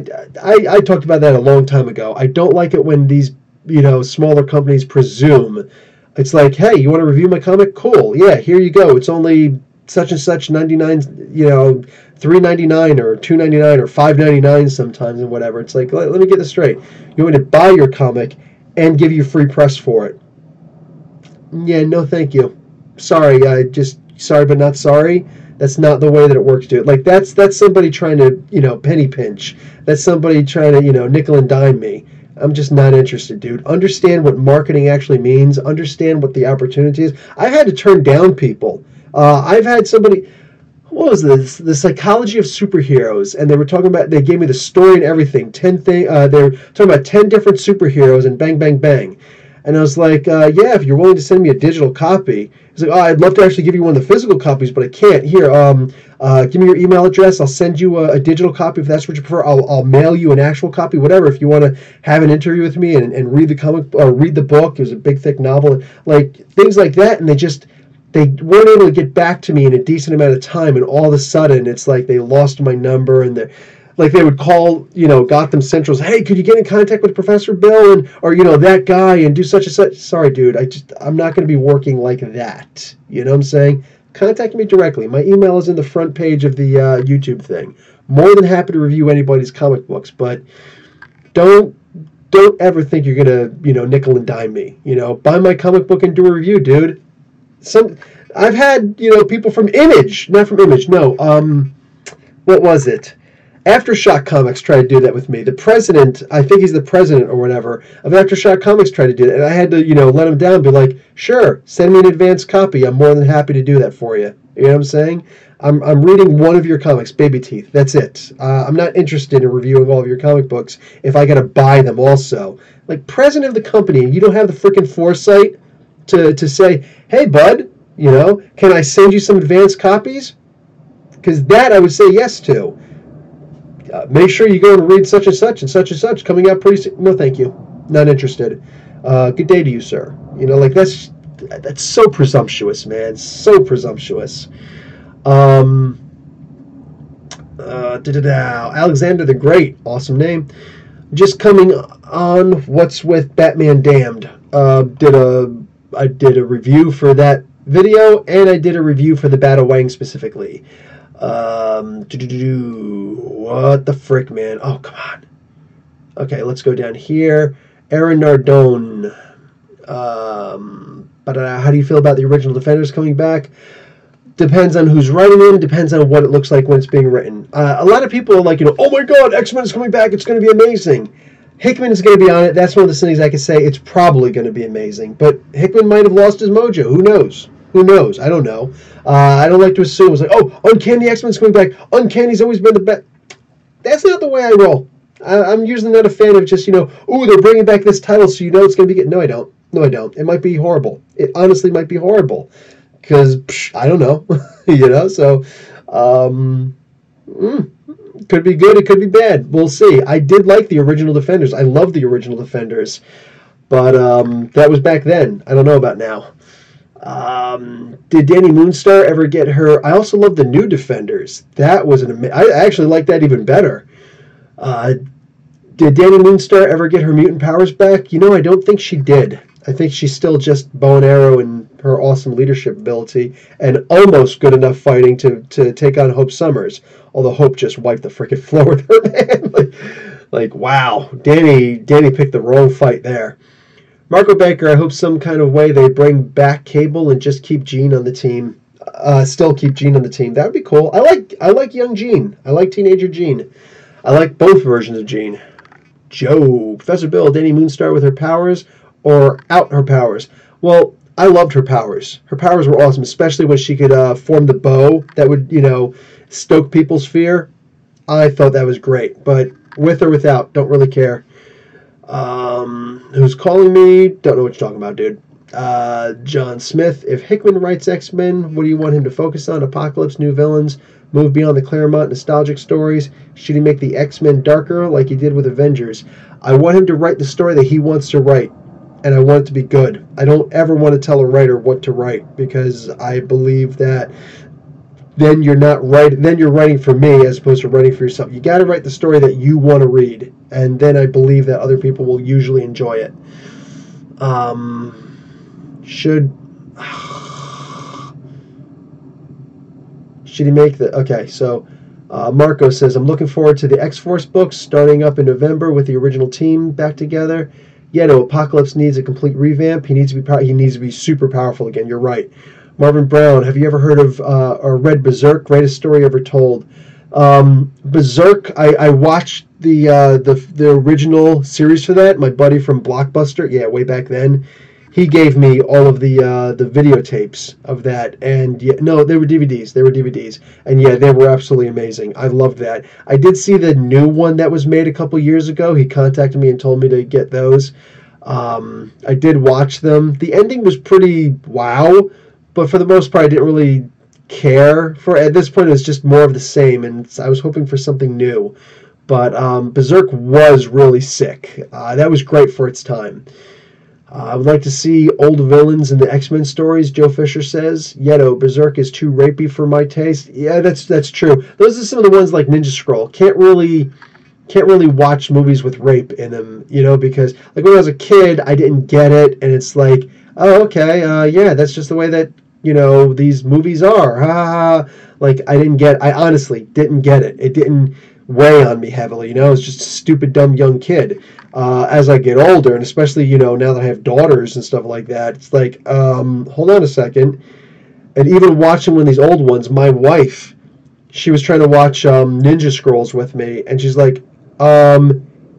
talked about that a long time ago. I don't like it when these, smaller companies presume. It's like, hey, you want to review my comic? Cool. Yeah, here you go. It's only such and such 99, $3.99 or $2.99 or $5.99 sometimes and whatever. It's like, let me get this straight. You want me to buy your comic and give you free press for it? Yeah, no, thank you. Sorry, sorry, but not sorry. That's not the way that it works, dude. Like that's somebody trying to, penny pinch. That's somebody trying to, nickel and dime me. I'm just not interested, dude. Understand what marketing actually means. Understand what the opportunity is. I've had to turn down people. I've had somebody. What was this? The psychology of superheroes, and they were talking about. They gave me the story and everything. They were talking about 10 different superheroes, and bang, bang, bang. And I was like, yeah, if you're willing to send me a digital copy. He's like, oh, I'd love to actually give you one of the physical copies, but I can't. Here, give me your email address. I'll send you a digital copy if that's what you prefer. I'll mail you an actual copy, whatever. If you want to have an interview with me and read the comic or read the book, it was a big, thick novel, like things like that. And they weren't able to get back to me in a decent amount of time. And all of a sudden, it's like they lost my number and they would call, Gotham Central's, hey, could you get in contact with Professor Bill or that guy and do such and such? Sorry, dude, I'm not going to be working like that. You know what I'm saying? Contact me directly. My email is in the front page of the YouTube thing. More than happy to review anybody's comic books, but don't ever think you're going to, nickel and dime me. Buy my comic book and do a review, dude. I've had, people from Image, not from Image, no, what was it? Aftershock Comics tried to do that with me. The president, I think he's the president or whatever, of Aftershock Comics tried to do that. And I had to, let him down, be like, sure, send me an advance copy. I'm more than happy to do that for you. You know what I'm saying? I'm reading one of your comics, Baby Teeth. That's it. I'm not interested in reviewing all of your comic books if I got to buy them also. Like, president of the company, you don't have the freaking foresight to say, hey, bud, can I send you some advance copies? Because that I would say yes to. Make sure you go and read such and such and such and such coming out pretty soon. No, thank you. Not interested. Good day to you, sir. That's so presumptuous, man. So presumptuous. Alexander the Great. Awesome name. Just coming on What's with Batman Damned. I did a review for that video, and I did a review for the Battle Wang specifically. What the frick, man? Oh, come on. Okay, let's go down here. Aaron Nardone. How do you feel about the original Defenders coming back? Depends on who's writing them. Depends on what it looks like when it's being written. A lot of people are like, oh my God, X-Men is coming back. It's going to be amazing. Hickman is going to be on it. That's one of the things I can say. It's probably going to be amazing. But Hickman might have lost his mojo. Who knows? Who knows? I don't know. I don't like to assume. It's like, oh, Uncanny X-Men's coming back. Uncanny's always been the best. That's not the way I roll. I'm usually not a fan of just, they're bringing back this title, so it's going to be good. No, I don't. No, I don't. It might be horrible. It honestly might be horrible. Because, I don't know. So, could be good. It could be bad. We'll see. I did like the original Defenders. I love the original Defenders. But that was back then. I don't know about now. Did Danny Moonstar ever get her? I also love the new Defenders. That was I actually like that even better. Did Danny Moonstar ever get her mutant powers back? I don't think she did. I think she's still just bow and arrow and her awesome leadership ability and almost good enough fighting to take on Hope Summers. Although Hope just wiped the freaking floor with her, man. like wow. Danny picked the wrong fight there. Marco Baker, I hope some kind of way they bring back Cable and just keep Jean on the team. Still keep Jean on the team. That would be cool. I like young Jean. I like teenager Jean. I like both versions of Jean. Joe, Professor Bill, Danny Moonstar with her powers or out her powers? Well, I loved her powers. Her powers were awesome, especially when she could form the bow that would, stoke people's fear. I thought that was great. But with or without, don't really care. Who's calling me? Don't know what you're talking about, dude. John Smith. If Hickman writes X-Men, what do you want him to focus on? Apocalypse, new villains, move beyond the Claremont nostalgic stories? Should he make the X-Men darker like he did with Avengers? I want him to write the story that he wants to write. and I want it to be good. I don't ever want to tell a writer what to write, because I believe that then you're not writing. Then you're writing for me as opposed to writing for yourself. You got to write the story that you want to read, and then I believe that other people will usually enjoy it. Should he make the... Okay, so Marco says, I'm looking forward to the X-Force books starting up in November with the original team back together. Yeah, no, Apocalypse needs a complete revamp. He needs to be super powerful again. You're right. Marvin Brown, have you ever heard of or read Berserk? Greatest story ever told. Berserk, I watched the original series for that. My buddy from Blockbuster, yeah, way back then, he gave me all of the videotapes of that, and yeah, no, they were DVDs. They were DVDs, and yeah, they were absolutely amazing. I loved that. I did see the new one that was made a couple years ago. He contacted me and told me to get those. I did watch them. The ending was pretty wow, but for the most part, I didn't really care for. At this point, it was just more of the same, and I was hoping for something new. But Berserk was really sick. That was great for its time. I would like to see old villains in the X-Men stories, Joe Fisher says. Yeto, Berserk is too rapey for my taste. Yeah, that's true. Those are some of the ones like Ninja Scroll. Can't really watch movies with rape in them, because like when I was a kid, I didn't get it, and it's like, oh, okay, yeah, that's just the way that, these movies are. Like, I honestly didn't get it. It didn't weigh on me heavily, I was just a stupid, dumb young kid. As I get older, and especially, now that I have daughters and stuff like that, it's like, hold on a second. And even watching one of these old ones, my wife, she was trying to watch Ninja Scrolls with me, and she's like,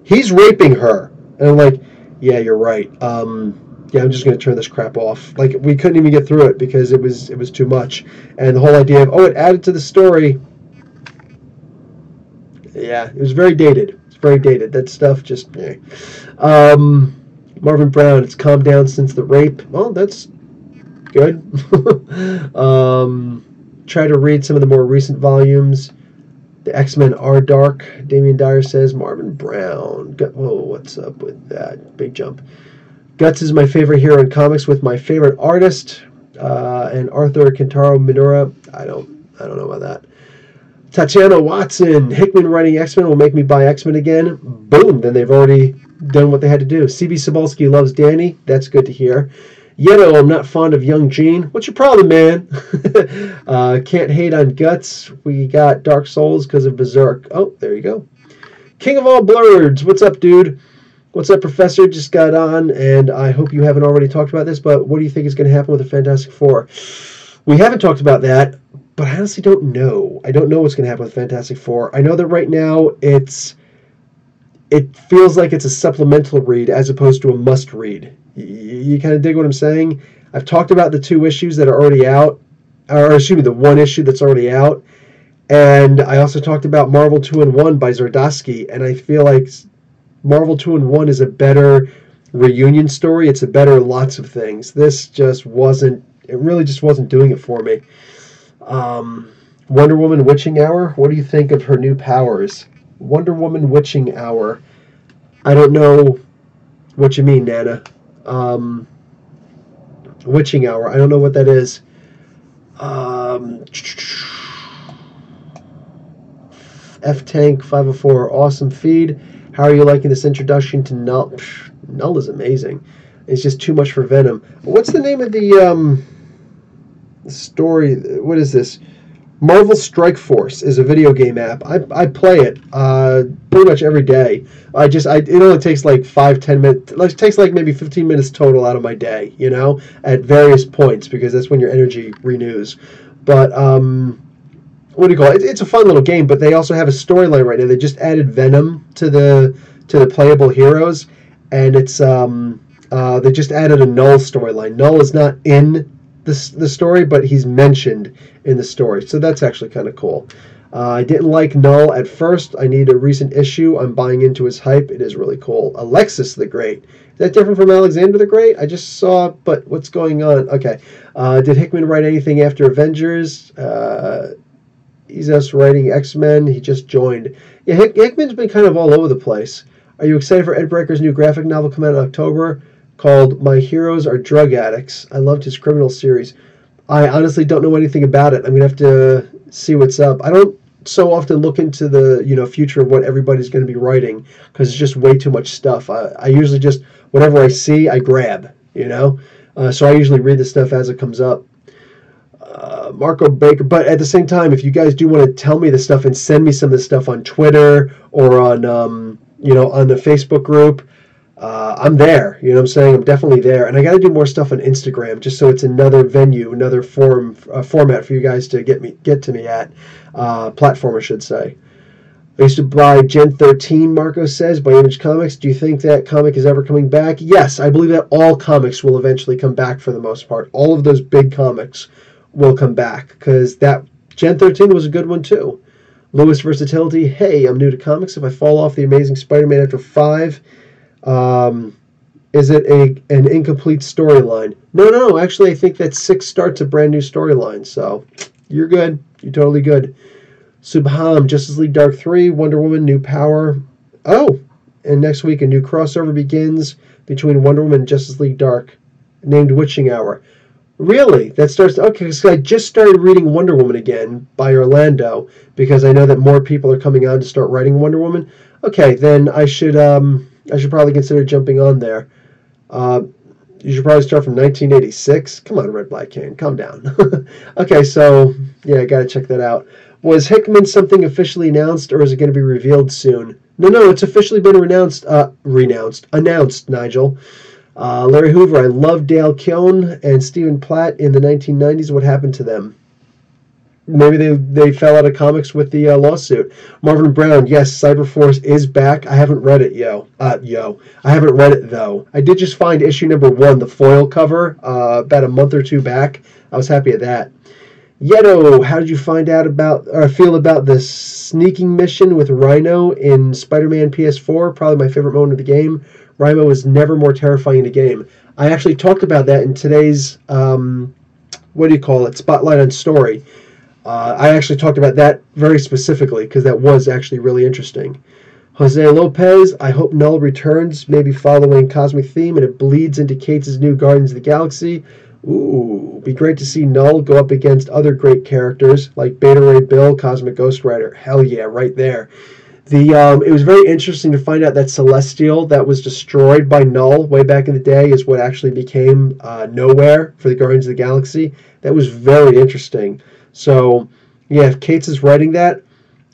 he's raping her. And I'm like, yeah, you're right. Yeah, I'm just going to turn this crap off. Like, we couldn't even get through it because it was too much. And the whole idea of, it added to the story. Yeah, it was very dated. It's very dated. That stuff just, eh. Marvin Brown, it's calmed down since the rape. Well, that's good. Try to read some of the more recent volumes. The X-Men are dark. Damian Dyer says. Marvin Brown. Whoa, what's up with that? Big jump. Guts is my favorite hero in comics with my favorite artist. And Arthur Kentaro Minora. I don't know about that. Tatiana Watson, Hickman writing X-Men will make me buy X-Men again. Boom, then they've already done what they had to do. C.B. Cebulski loves Danny. That's good to hear. Yeto, I'm not fond of young Gene. What's your problem, man? Can't hate on Guts. We got Dark Souls because of Berserk. Oh, there you go. King of all blurs. What's up, dude? What's up, Professor? Just got on, and I hope you haven't already talked about this, but what do you think is going to happen with the Fantastic Four? We haven't talked about that, but I honestly don't know. I don't know what's going to happen with Fantastic Four. I know that right now it feels like it's a supplemental read as opposed to a must read. You kind of dig what I'm saying? I've talked about the 2 issues that are already out, or excuse me, the 1 issue that's already out, and I also talked about Marvel 2-in-1 by Zardosky, and I feel like Marvel 2-in-1 is a better reunion story. It's a better lots of things. This just wasn't. It really just wasn't doing it for me. Wonder Woman Witching Hour. What do you think of her new powers? Wonder Woman Witching Hour. I don't know what you mean, Nana. Witching Hour. I don't know what that is. F-Tank 504. Awesome feed. How are you liking this introduction to Null? Null is amazing. It's just too much for Venom. What's the name of the story? What is this? Marvel Strike Force is a video game app. I play it pretty much every day. It only takes like 5-10 minutes. It takes like maybe 15 minutes total out of my day, at various points, because that's when your energy renews. But what do you call it? It's a fun little game, but they also have a storyline right now. They just added Venom to the playable heroes, and it's they just added a Null storyline. Null is not in the story, but he's mentioned in the story, so that's actually kind of cool. I didn't like Null at first. I need a recent issue. I'm buying into his hype. It is really cool. Alexis the Great. Is that different from Alexander the Great? I just saw, but what's going on? Okay. Did Hickman write anything after Avengers? He's just writing X-Men. He just joined. Yeah, Hickman's been kind of all over the place. Are you excited for Ed Breaker's new graphic novel coming out in October? called My Heroes Are Drug Addicts. I loved his criminal series. I honestly don't know anything about it. I'm gonna have to see what's up. I don't so often look into the future of what everybody's going to be writing because it's just way too much stuff. I usually just whatever I see I grab. So I usually read the stuff as it comes up. Marco Baker, but at the same time, if you guys do want to tell me the stuff and send me some of the stuff on Twitter or on on the Facebook group, I'm there. You know what I'm saying? I'm definitely there. And I got to do more stuff on Instagram just so it's another venue, another format for you guys to get to me at. Platform, I should say. I used to buy Gen 13, Marco says, by Image Comics. Do you think that comic is ever coming back? Yes, I believe that all comics will eventually come back for the most part. All of those big comics will come back because that Gen 13 was a good one too. Lewis Versatility. Hey, I'm new to comics. If I fall off the Amazing Spider-Man after 5, is it an incomplete storyline? No. Actually, I think that 6 starts a brand new storyline. So you're good. You're totally good. Subham, Justice League Dark 3, Wonder Woman, New Power. Oh, and next week a new crossover begins between Wonder Woman and Justice League Dark, named Witching Hour. Really? That starts... Okay, because I just started reading Wonder Woman again by Orlando because I know that more people are coming on to start writing Wonder Woman. Okay, then I should probably consider jumping on there. You should probably start from 1986. Come on, Red Black Can, calm down. Okay, so yeah, I gotta check that out. Was Hickman something officially announced, or is it going to be revealed soon? No, it's officially been announced, Nigel. Larry Hoover, I love Dale Keown and Stephen Platt in the 1990s. What happened to them? Maybe they fell out of comics with the lawsuit. Marvin Brown, yes, Cyberforce is back. I haven't read it, I haven't read it, though. I did just find issue number 1, the foil cover, about a month or two back. I was happy at that. Yeto, how did you feel about the sneaking mission with Rhino in Spider-Man PS4? Probably my favorite moment of the game. Rhino was never more terrifying in a game. I actually talked about that in today's, Spotlight on Story. I actually talked about that very specifically because that was actually really interesting. Jose Lopez, I hope Null returns, maybe following Cosmic Theme, and it bleeds into Cates' new Guardians of the Galaxy. Ooh, be great to see Null go up against other great characters like Beta Ray Bill, Cosmic Ghost Rider. Hell yeah, right there. It was very interesting to find out that Celestial that was destroyed by Null way back in the day is what actually became Nowhere for the Guardians of the Galaxy. That was very interesting. So, yeah, if Cates is writing that,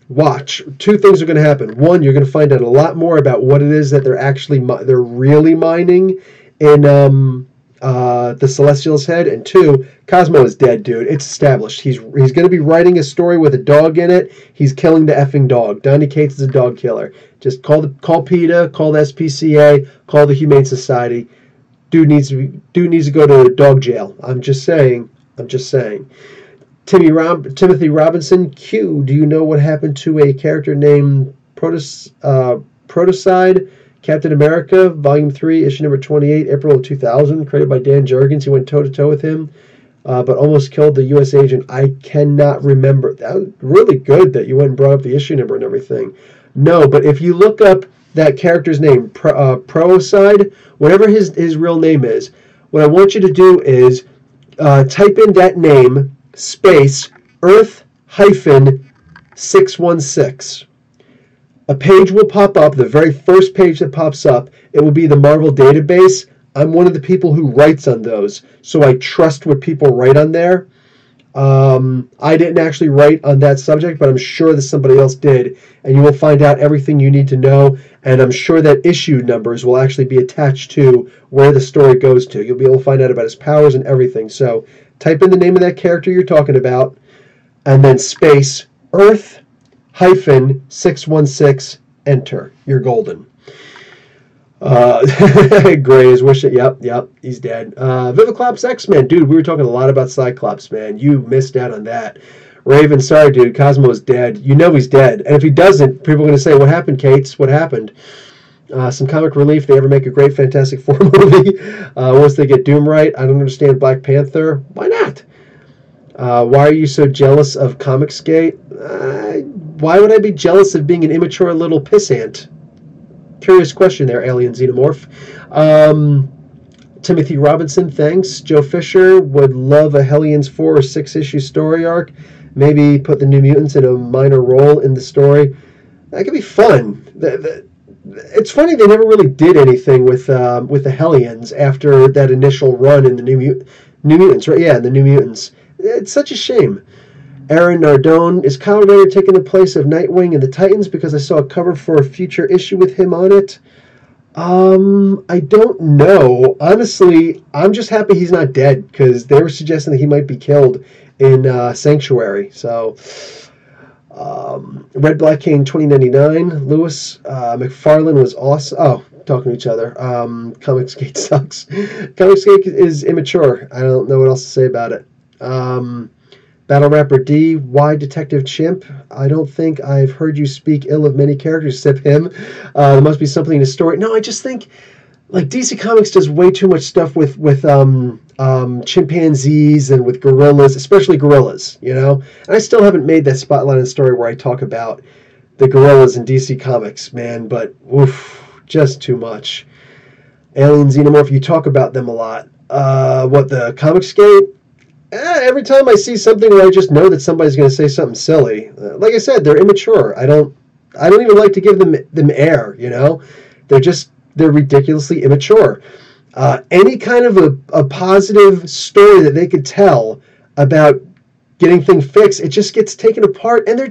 watch. 2 things are going to happen. 1, you're going to find out a lot more about what it is that they're really mining in the Celestial's head, and 2, Cosmo is dead, dude. It's established. He's going to be writing a story with a dog in it. He's killing the effing dog. Donny Cates is a dog killer. Just call PETA, call the SPCA, call the Humane Society. Dude needs to go to dog jail. I'm just saying. Timothy Robinson, Q. Do you know what happened to a character named Protocide? Captain America, Volume 3, issue number 28, April of 2000, created by Dan Jurgens. He went toe-to-toe with him, but almost killed the U.S. agent. I cannot remember. That was really good that you went and brought up the issue number and everything. No, but if you look up that character's name, Protocide, whatever his real name is, what I want you to do is type in that name, space, Earth-616. A page will pop up, the very first page that pops up, it will be the Marvel database. I'm one of the people who writes on those, so I trust what people write on there. I didn't actually write on that subject, but I'm sure that somebody else did, and you will find out everything you need to know, and I'm sure that issue numbers will actually be attached to where the story goes to. You'll be able to find out about his powers and everything. So type in the name of that character you're talking about, and then space, Earth-616, enter. You're golden. Gray is wishing. Yep, he's dead. Viviclops X-Men. Dude, we were talking a lot about Cyclops, man. You missed out on that. Raven, sorry, dude. Cosmo is dead. You know he's dead. And if he doesn't, people are going to say, what happened, Cates? What happened? Some comic relief. They ever make a great Fantastic Four movie? Once they get Doom right. I don't understand Black Panther. Why not? Why are you so jealous of Comicsgate? Why would I be jealous of being an immature little pissant? Curious question there, alien xenomorph. Timothy Robinson, thanks. Joe Fisher would love a Hellions 4 or 6 issue story arc. Maybe put the New Mutants in a minor role in the story. That could be fun. It's funny they never really did anything with the Hellions after that initial run in the New Mutants, right? Yeah, the New Mutants. It's such a shame. Aaron Nardone, is Kyle Rayner taking the place of Nightwing in the Titans because I saw a cover for a future issue with him on it? I don't know. Honestly, I'm just happy he's not dead because they were suggesting that he might be killed in Sanctuary. So, Red Black King 2099, Lewis McFarlane was awesome. Oh, talking to each other. Comicsgate sucks. Comicsgate is immature. I don't know what else to say about it. Battle Rapper D, why Detective Chimp? I don't think I've heard you speak ill of many characters except him. There must be something in the story. No, I just think like DC Comics does way too much stuff with chimpanzees and with gorillas, especially gorillas, you know? And I still haven't made that spotlight in story where I talk about the gorillas in DC Comics, man, but oof, just too much. Alien Xenomorph, you talk about them a lot. The Comicsgate? Every time I see something where I just know that somebody's going to say something silly, like I said, they're immature. I don't even like to give them air, you know? They're ridiculously immature. Any kind of a positive story that they could tell about getting things fixed, it just gets taken apart, and they're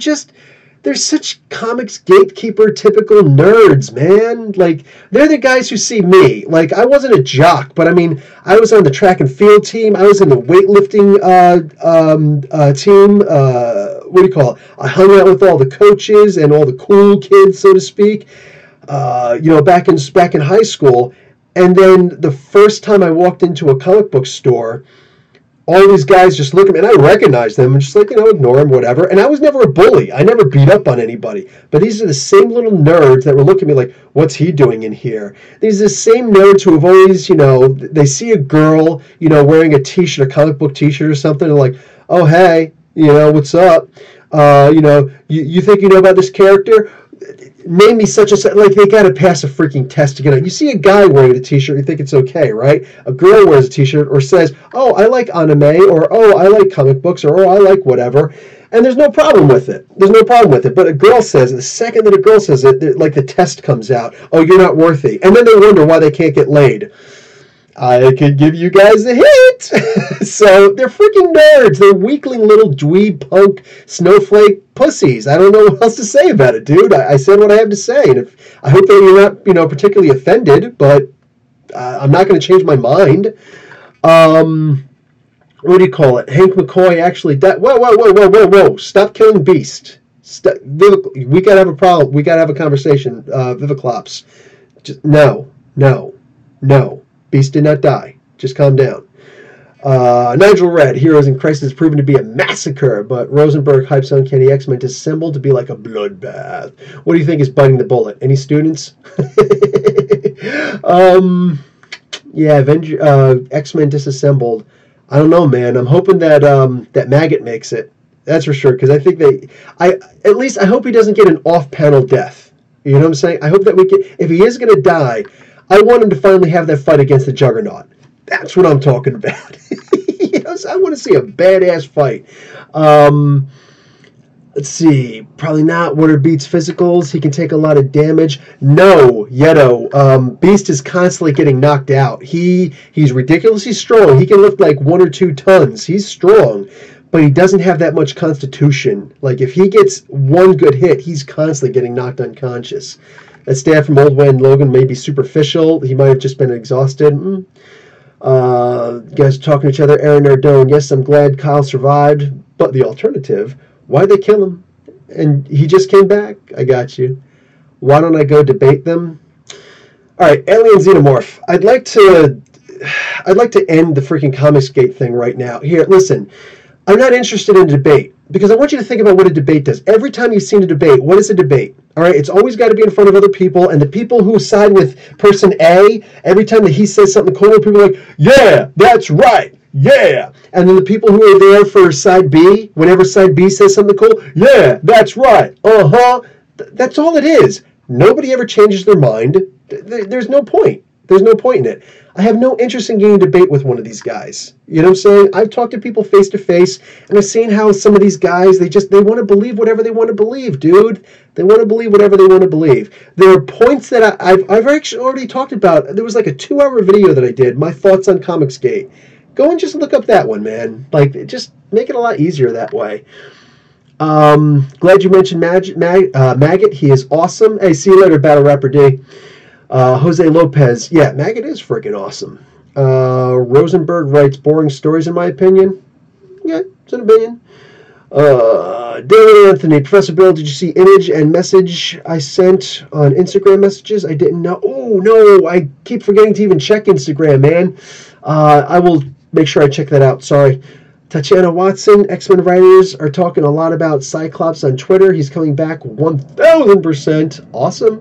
such comics gatekeeper typical nerds, man. Like, they're the guys who see me. Like, I wasn't a jock, but I mean, I was on the track and field team. I was in the weightlifting team. What do you call it? I hung out with all the coaches and all the cool kids, so to speak. Back in high school. And then the first time I walked into a comic book store, all these guys just look at me, and I recognize them, and just ignore them, whatever. And I was never a bully. I never beat up on anybody. But these are the same little nerds that were looking at me like, what's he doing in here? These are the same nerds who have always, they see a girl, wearing a t-shirt, a comic book t-shirt or something, and like, oh, hey, what's up? You think you know about this character? Name me such and such. Like, they got to pass a freaking test to get on. You see a guy wearing a t-shirt, you think it's okay, right? A girl wears a t-shirt or says, oh, I like anime, or oh, I like comic books, or oh, I like whatever. And there's no problem with it. But a girl says, the second that a girl says it, like the test comes out, oh, you're not worthy. And then they wonder why they can't get laid. I could give you guys a hint. So they're freaking nerds. They're weakling little dweeb punk snowflake pussies. I don't know what else to say about it, dude. I said what I have to say, and I hope that you're not, particularly offended. But I'm not going to change my mind. What do you call it? Hank McCoy actually died. Whoa! Stop killing Beast. We gotta have a problem. We gotta have a conversation. Viviclops. Just no. Beast did not die. Just calm down. Nigel Red, Heroes in Crisis has proven to be a massacre, but Rosenberg hypes Uncanny X-Men disassembled to be like a bloodbath. What do you think is biting the bullet? Any students? X-Men disassembled. I don't know, man. I'm hoping that that Maggot makes it. That's for sure, because I think I hope he doesn't get an off-panel death. You know what I'm saying? I hope that if he is going to die, I want him to finally have that fight against the Juggernaut. That's what I'm talking about. So I want to see a badass fight. Let's see. Probably not. Water beats physicals. He can take a lot of damage. No, Yeto. Beast is constantly getting knocked out. He's ridiculously strong. He can lift like 1 or 2 tons. He's strong. But he doesn't have that much constitution. Like, if he gets one good hit, he's constantly getting knocked unconscious. That stab from Old Man Logan may be superficial. He might have just been exhausted. You guys are talking to each other. Aaron Nardone, yes, I'm glad Kyle survived. But the alternative, why'd they kill him? And he just came back. I got you. Why don't I go debate them? All right, Alien Xenomorph. I'd like to end the freaking Comicsgate thing right now. Here, listen. I'm not interested in a debate because I want you to think about what a debate does. Every time you've seen a debate, what is a debate? All right, it's always got to be in front of other people, and the people who side with person A, every time that he says something cool, people are like, yeah, that's right, yeah. And then the people who are there for side B, whenever side B says something cool, yeah, that's right, uh-huh. That's all it is. Nobody ever changes their mind. There's no point. There's no point in it. I have no interest in getting a debate with one of these guys. You know what I'm saying? I've talked to people face to face, and I've seen how some of these guys, they want to believe whatever they want to believe, dude. They want to believe whatever they want to believe. There are points that I've actually already talked about. There was like a 2-hour video that I did, my thoughts on Comicsgate. Go and just look up that one, man. Like, just make it a lot easier that way. Glad you mentioned Maggot. He is awesome. Hey, see you later, Battle Rapper D. Jose Lopez. Yeah, Maggot is freaking awesome. Rosenberg writes boring stories, in my opinion. Yeah, it's an opinion. David Anthony. Professor Bill, did you see image and message I sent on Instagram messages? I didn't know. Oh, no. I keep forgetting to even check Instagram, man. I will make sure I check that out. Sorry. Tatiana Watson, X-Men writers are talking a lot about Cyclops on Twitter. He's coming back 1,000%. Awesome.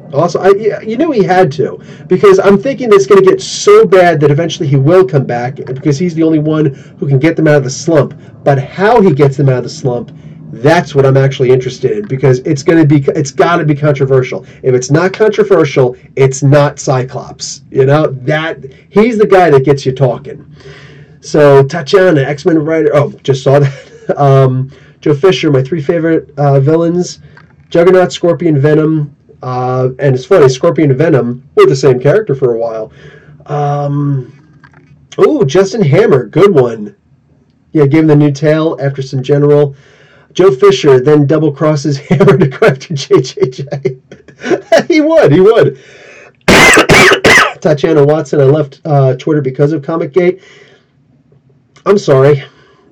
You knew he had to, because I'm thinking it's going to get so bad that eventually he will come back, because he's the only one who can get them out of the slump. But how he gets them out of the slump, that's what I'm actually interested in, because it's got to be controversial. If it's not controversial, it's not Cyclops. You know, that he's the guy that gets you talking. So, Tatiana, X-Men writer. Oh, just saw that. Joe Fisher, my 3 favorite villains: Juggernaut, Scorpion, Venom. And it's funny, Scorpion and Venom were the same character for a while. Justin Hammer, good one. Yeah, gave him the new tail after some general. Joe Fisher then double crosses Hammer to go after JJJ. He would. Tatiana Watson, I left Twitter because of Comicsgate. I'm sorry.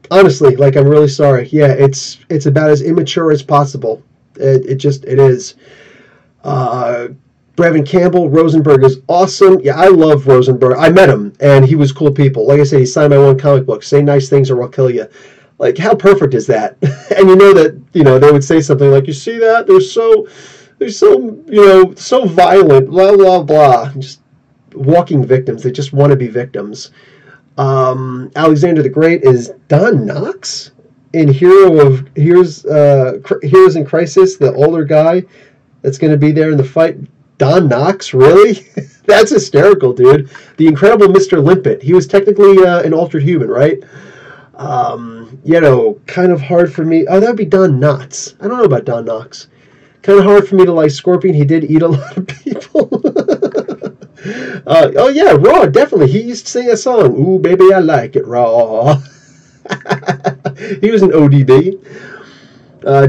Honestly, like, I'm really sorry. Yeah, it's about as immature as possible. It is. Brevin Campbell, Rosenberg is awesome. Yeah, I love Rosenberg. I met him, and he was cool people. Like I said, he signed my one comic book. Say nice things or I'll kill you. Like, how perfect is that? And you know that, they would say something like, you see that? They're so, so violent, blah, blah, blah. Just walking victims. They just want to be victims. Alexander the Great is Don Knotts in Heroes in Crisis, the older guy that's going to be there in the fight. Don Knotts, really? That's hysterical, dude. The Incredible Mr. Limpet. He was technically an altered human, right? Kind of hard for me. Oh, that would be Don Knotts. I don't know about Don Knotts. Kind of hard for me to like Scorpion. He did eat a lot of people. Oh, yeah, Raw, definitely. He used to sing a song. Ooh, baby, I like it raw. He was an ODB.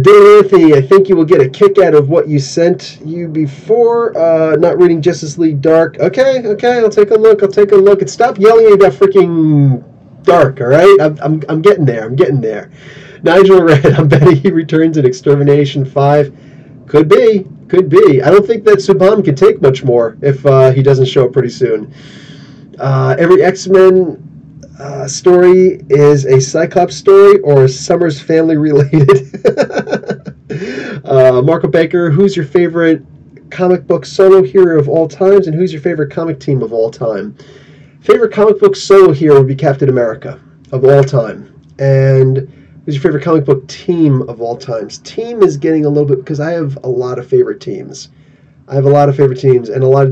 Dave Anthony, I think you will get a kick out of what you sent you before. Not reading Justice League Dark. Okay, I'll take a look. And stop yelling about freaking Dark, all right? I'm getting there. Nigel Red, I'm betting he returns in Extermination 5. Could be. I don't think that Subban could take much more if he doesn't show up pretty soon. Every X-Men story is a Cyclops story or Summers family related. Marco Baker, who's your favorite comic book solo hero of all times, and who's your favorite comic team of all time? Favorite comic book solo hero would be Captain America of all time. And who's your favorite comic book team of all times? Team is getting a little bit, because I have a lot of favorite teams. And a lot of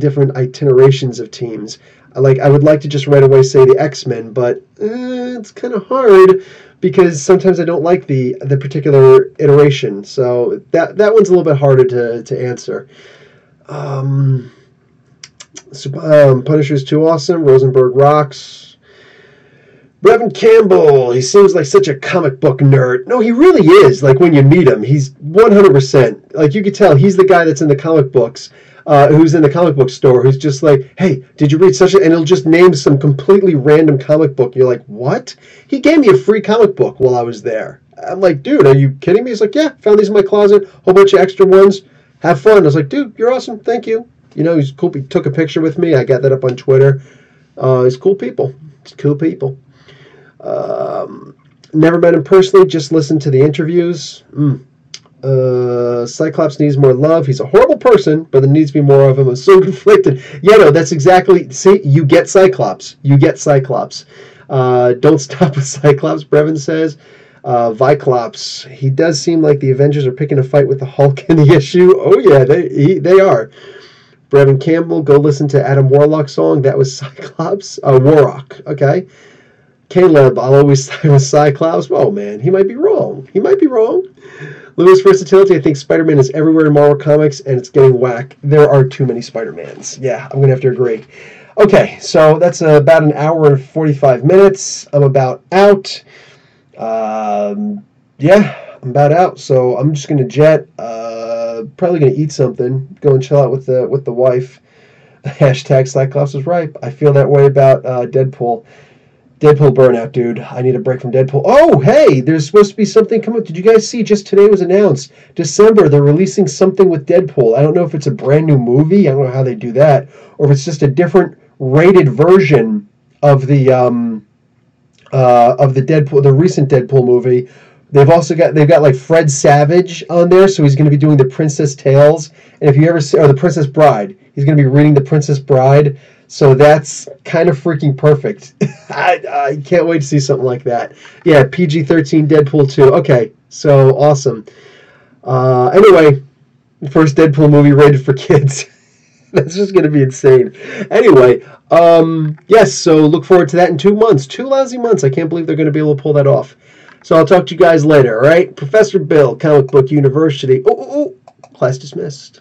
different itinerations of teams. I would like to just right away say the X-Men, but it's kind of hard because sometimes I don't like the particular iteration. So that one's a little bit harder to answer. Punisher's too awesome. Rosenberg rocks. Brevin Campbell, he seems like such a comic book nerd. No, he really is. Like, when you meet him, he's 100%. Like, you could tell he's the guy that's in the comic books. Who's in the comic book store, who's just like, hey, did you read such a... And he'll just name some completely random comic book. You're like, what? He gave me a free comic book while I was there. I'm like, dude, are you kidding me? He's like, yeah, found these in my closet, whole bunch of extra ones. Have fun. I was like, dude, you're awesome. Thank you. He's cool. He took a picture with me. I got that up on Twitter. He's cool people. Never met him personally, just listened to the interviews. Cyclops needs more love. He's a horrible person, but there needs to be more of him. I'm so conflicted. Yeah, no, that's exactly... See, you get Cyclops. Don't stop with Cyclops, Brevin says. Viclops. He does seem like the Avengers are picking a fight with the Hulk in the issue. Oh, yeah, they are. Brevin Campbell, go listen to Adam Warlock's song. That was Cyclops. Warrock, okay. Caleb, I'll always say with Cyclops. Oh, man, he might be wrong. He might be wrong. Lewis Versatility, I think Spider-Man is everywhere in Marvel Comics, and it's getting whack. There are too many Spider-Mans. Yeah, I'm going to have to agree. Okay, so that's about an hour and 45 minutes. I'm about out. Yeah, I'm about out. So I'm just going to jet. Probably going to eat something. Go and chill out with the wife. Hashtag Cyclops is ripe. I feel that way about Deadpool. Deadpool burnout, dude. I need a break from Deadpool. Oh, hey, there's supposed to be something coming. Did you guys see? Just today was announced. December, they're releasing something with Deadpool. I don't know if it's a brand new movie. I don't know how they do that, or if it's just a different rated version of the Deadpool, the recent Deadpool movie. They've got like Fred Savage on there, so he's going to be doing the Princess Tales. And if you ever see, or the Princess Bride, he's going to be reading the Princess Bride. So that's kind of freaking perfect. I can't wait to see something like that. Yeah, PG-13 Deadpool 2. Okay, so awesome. Anyway, first Deadpool movie rated for kids. That's just going to be insane. Anyway, yes, so look forward to that in 2 months. 2 lousy months. I can't believe they're going to be able to pull that off. So I'll talk to you guys later, all right? Professor Bill, Comic Book University. Class dismissed.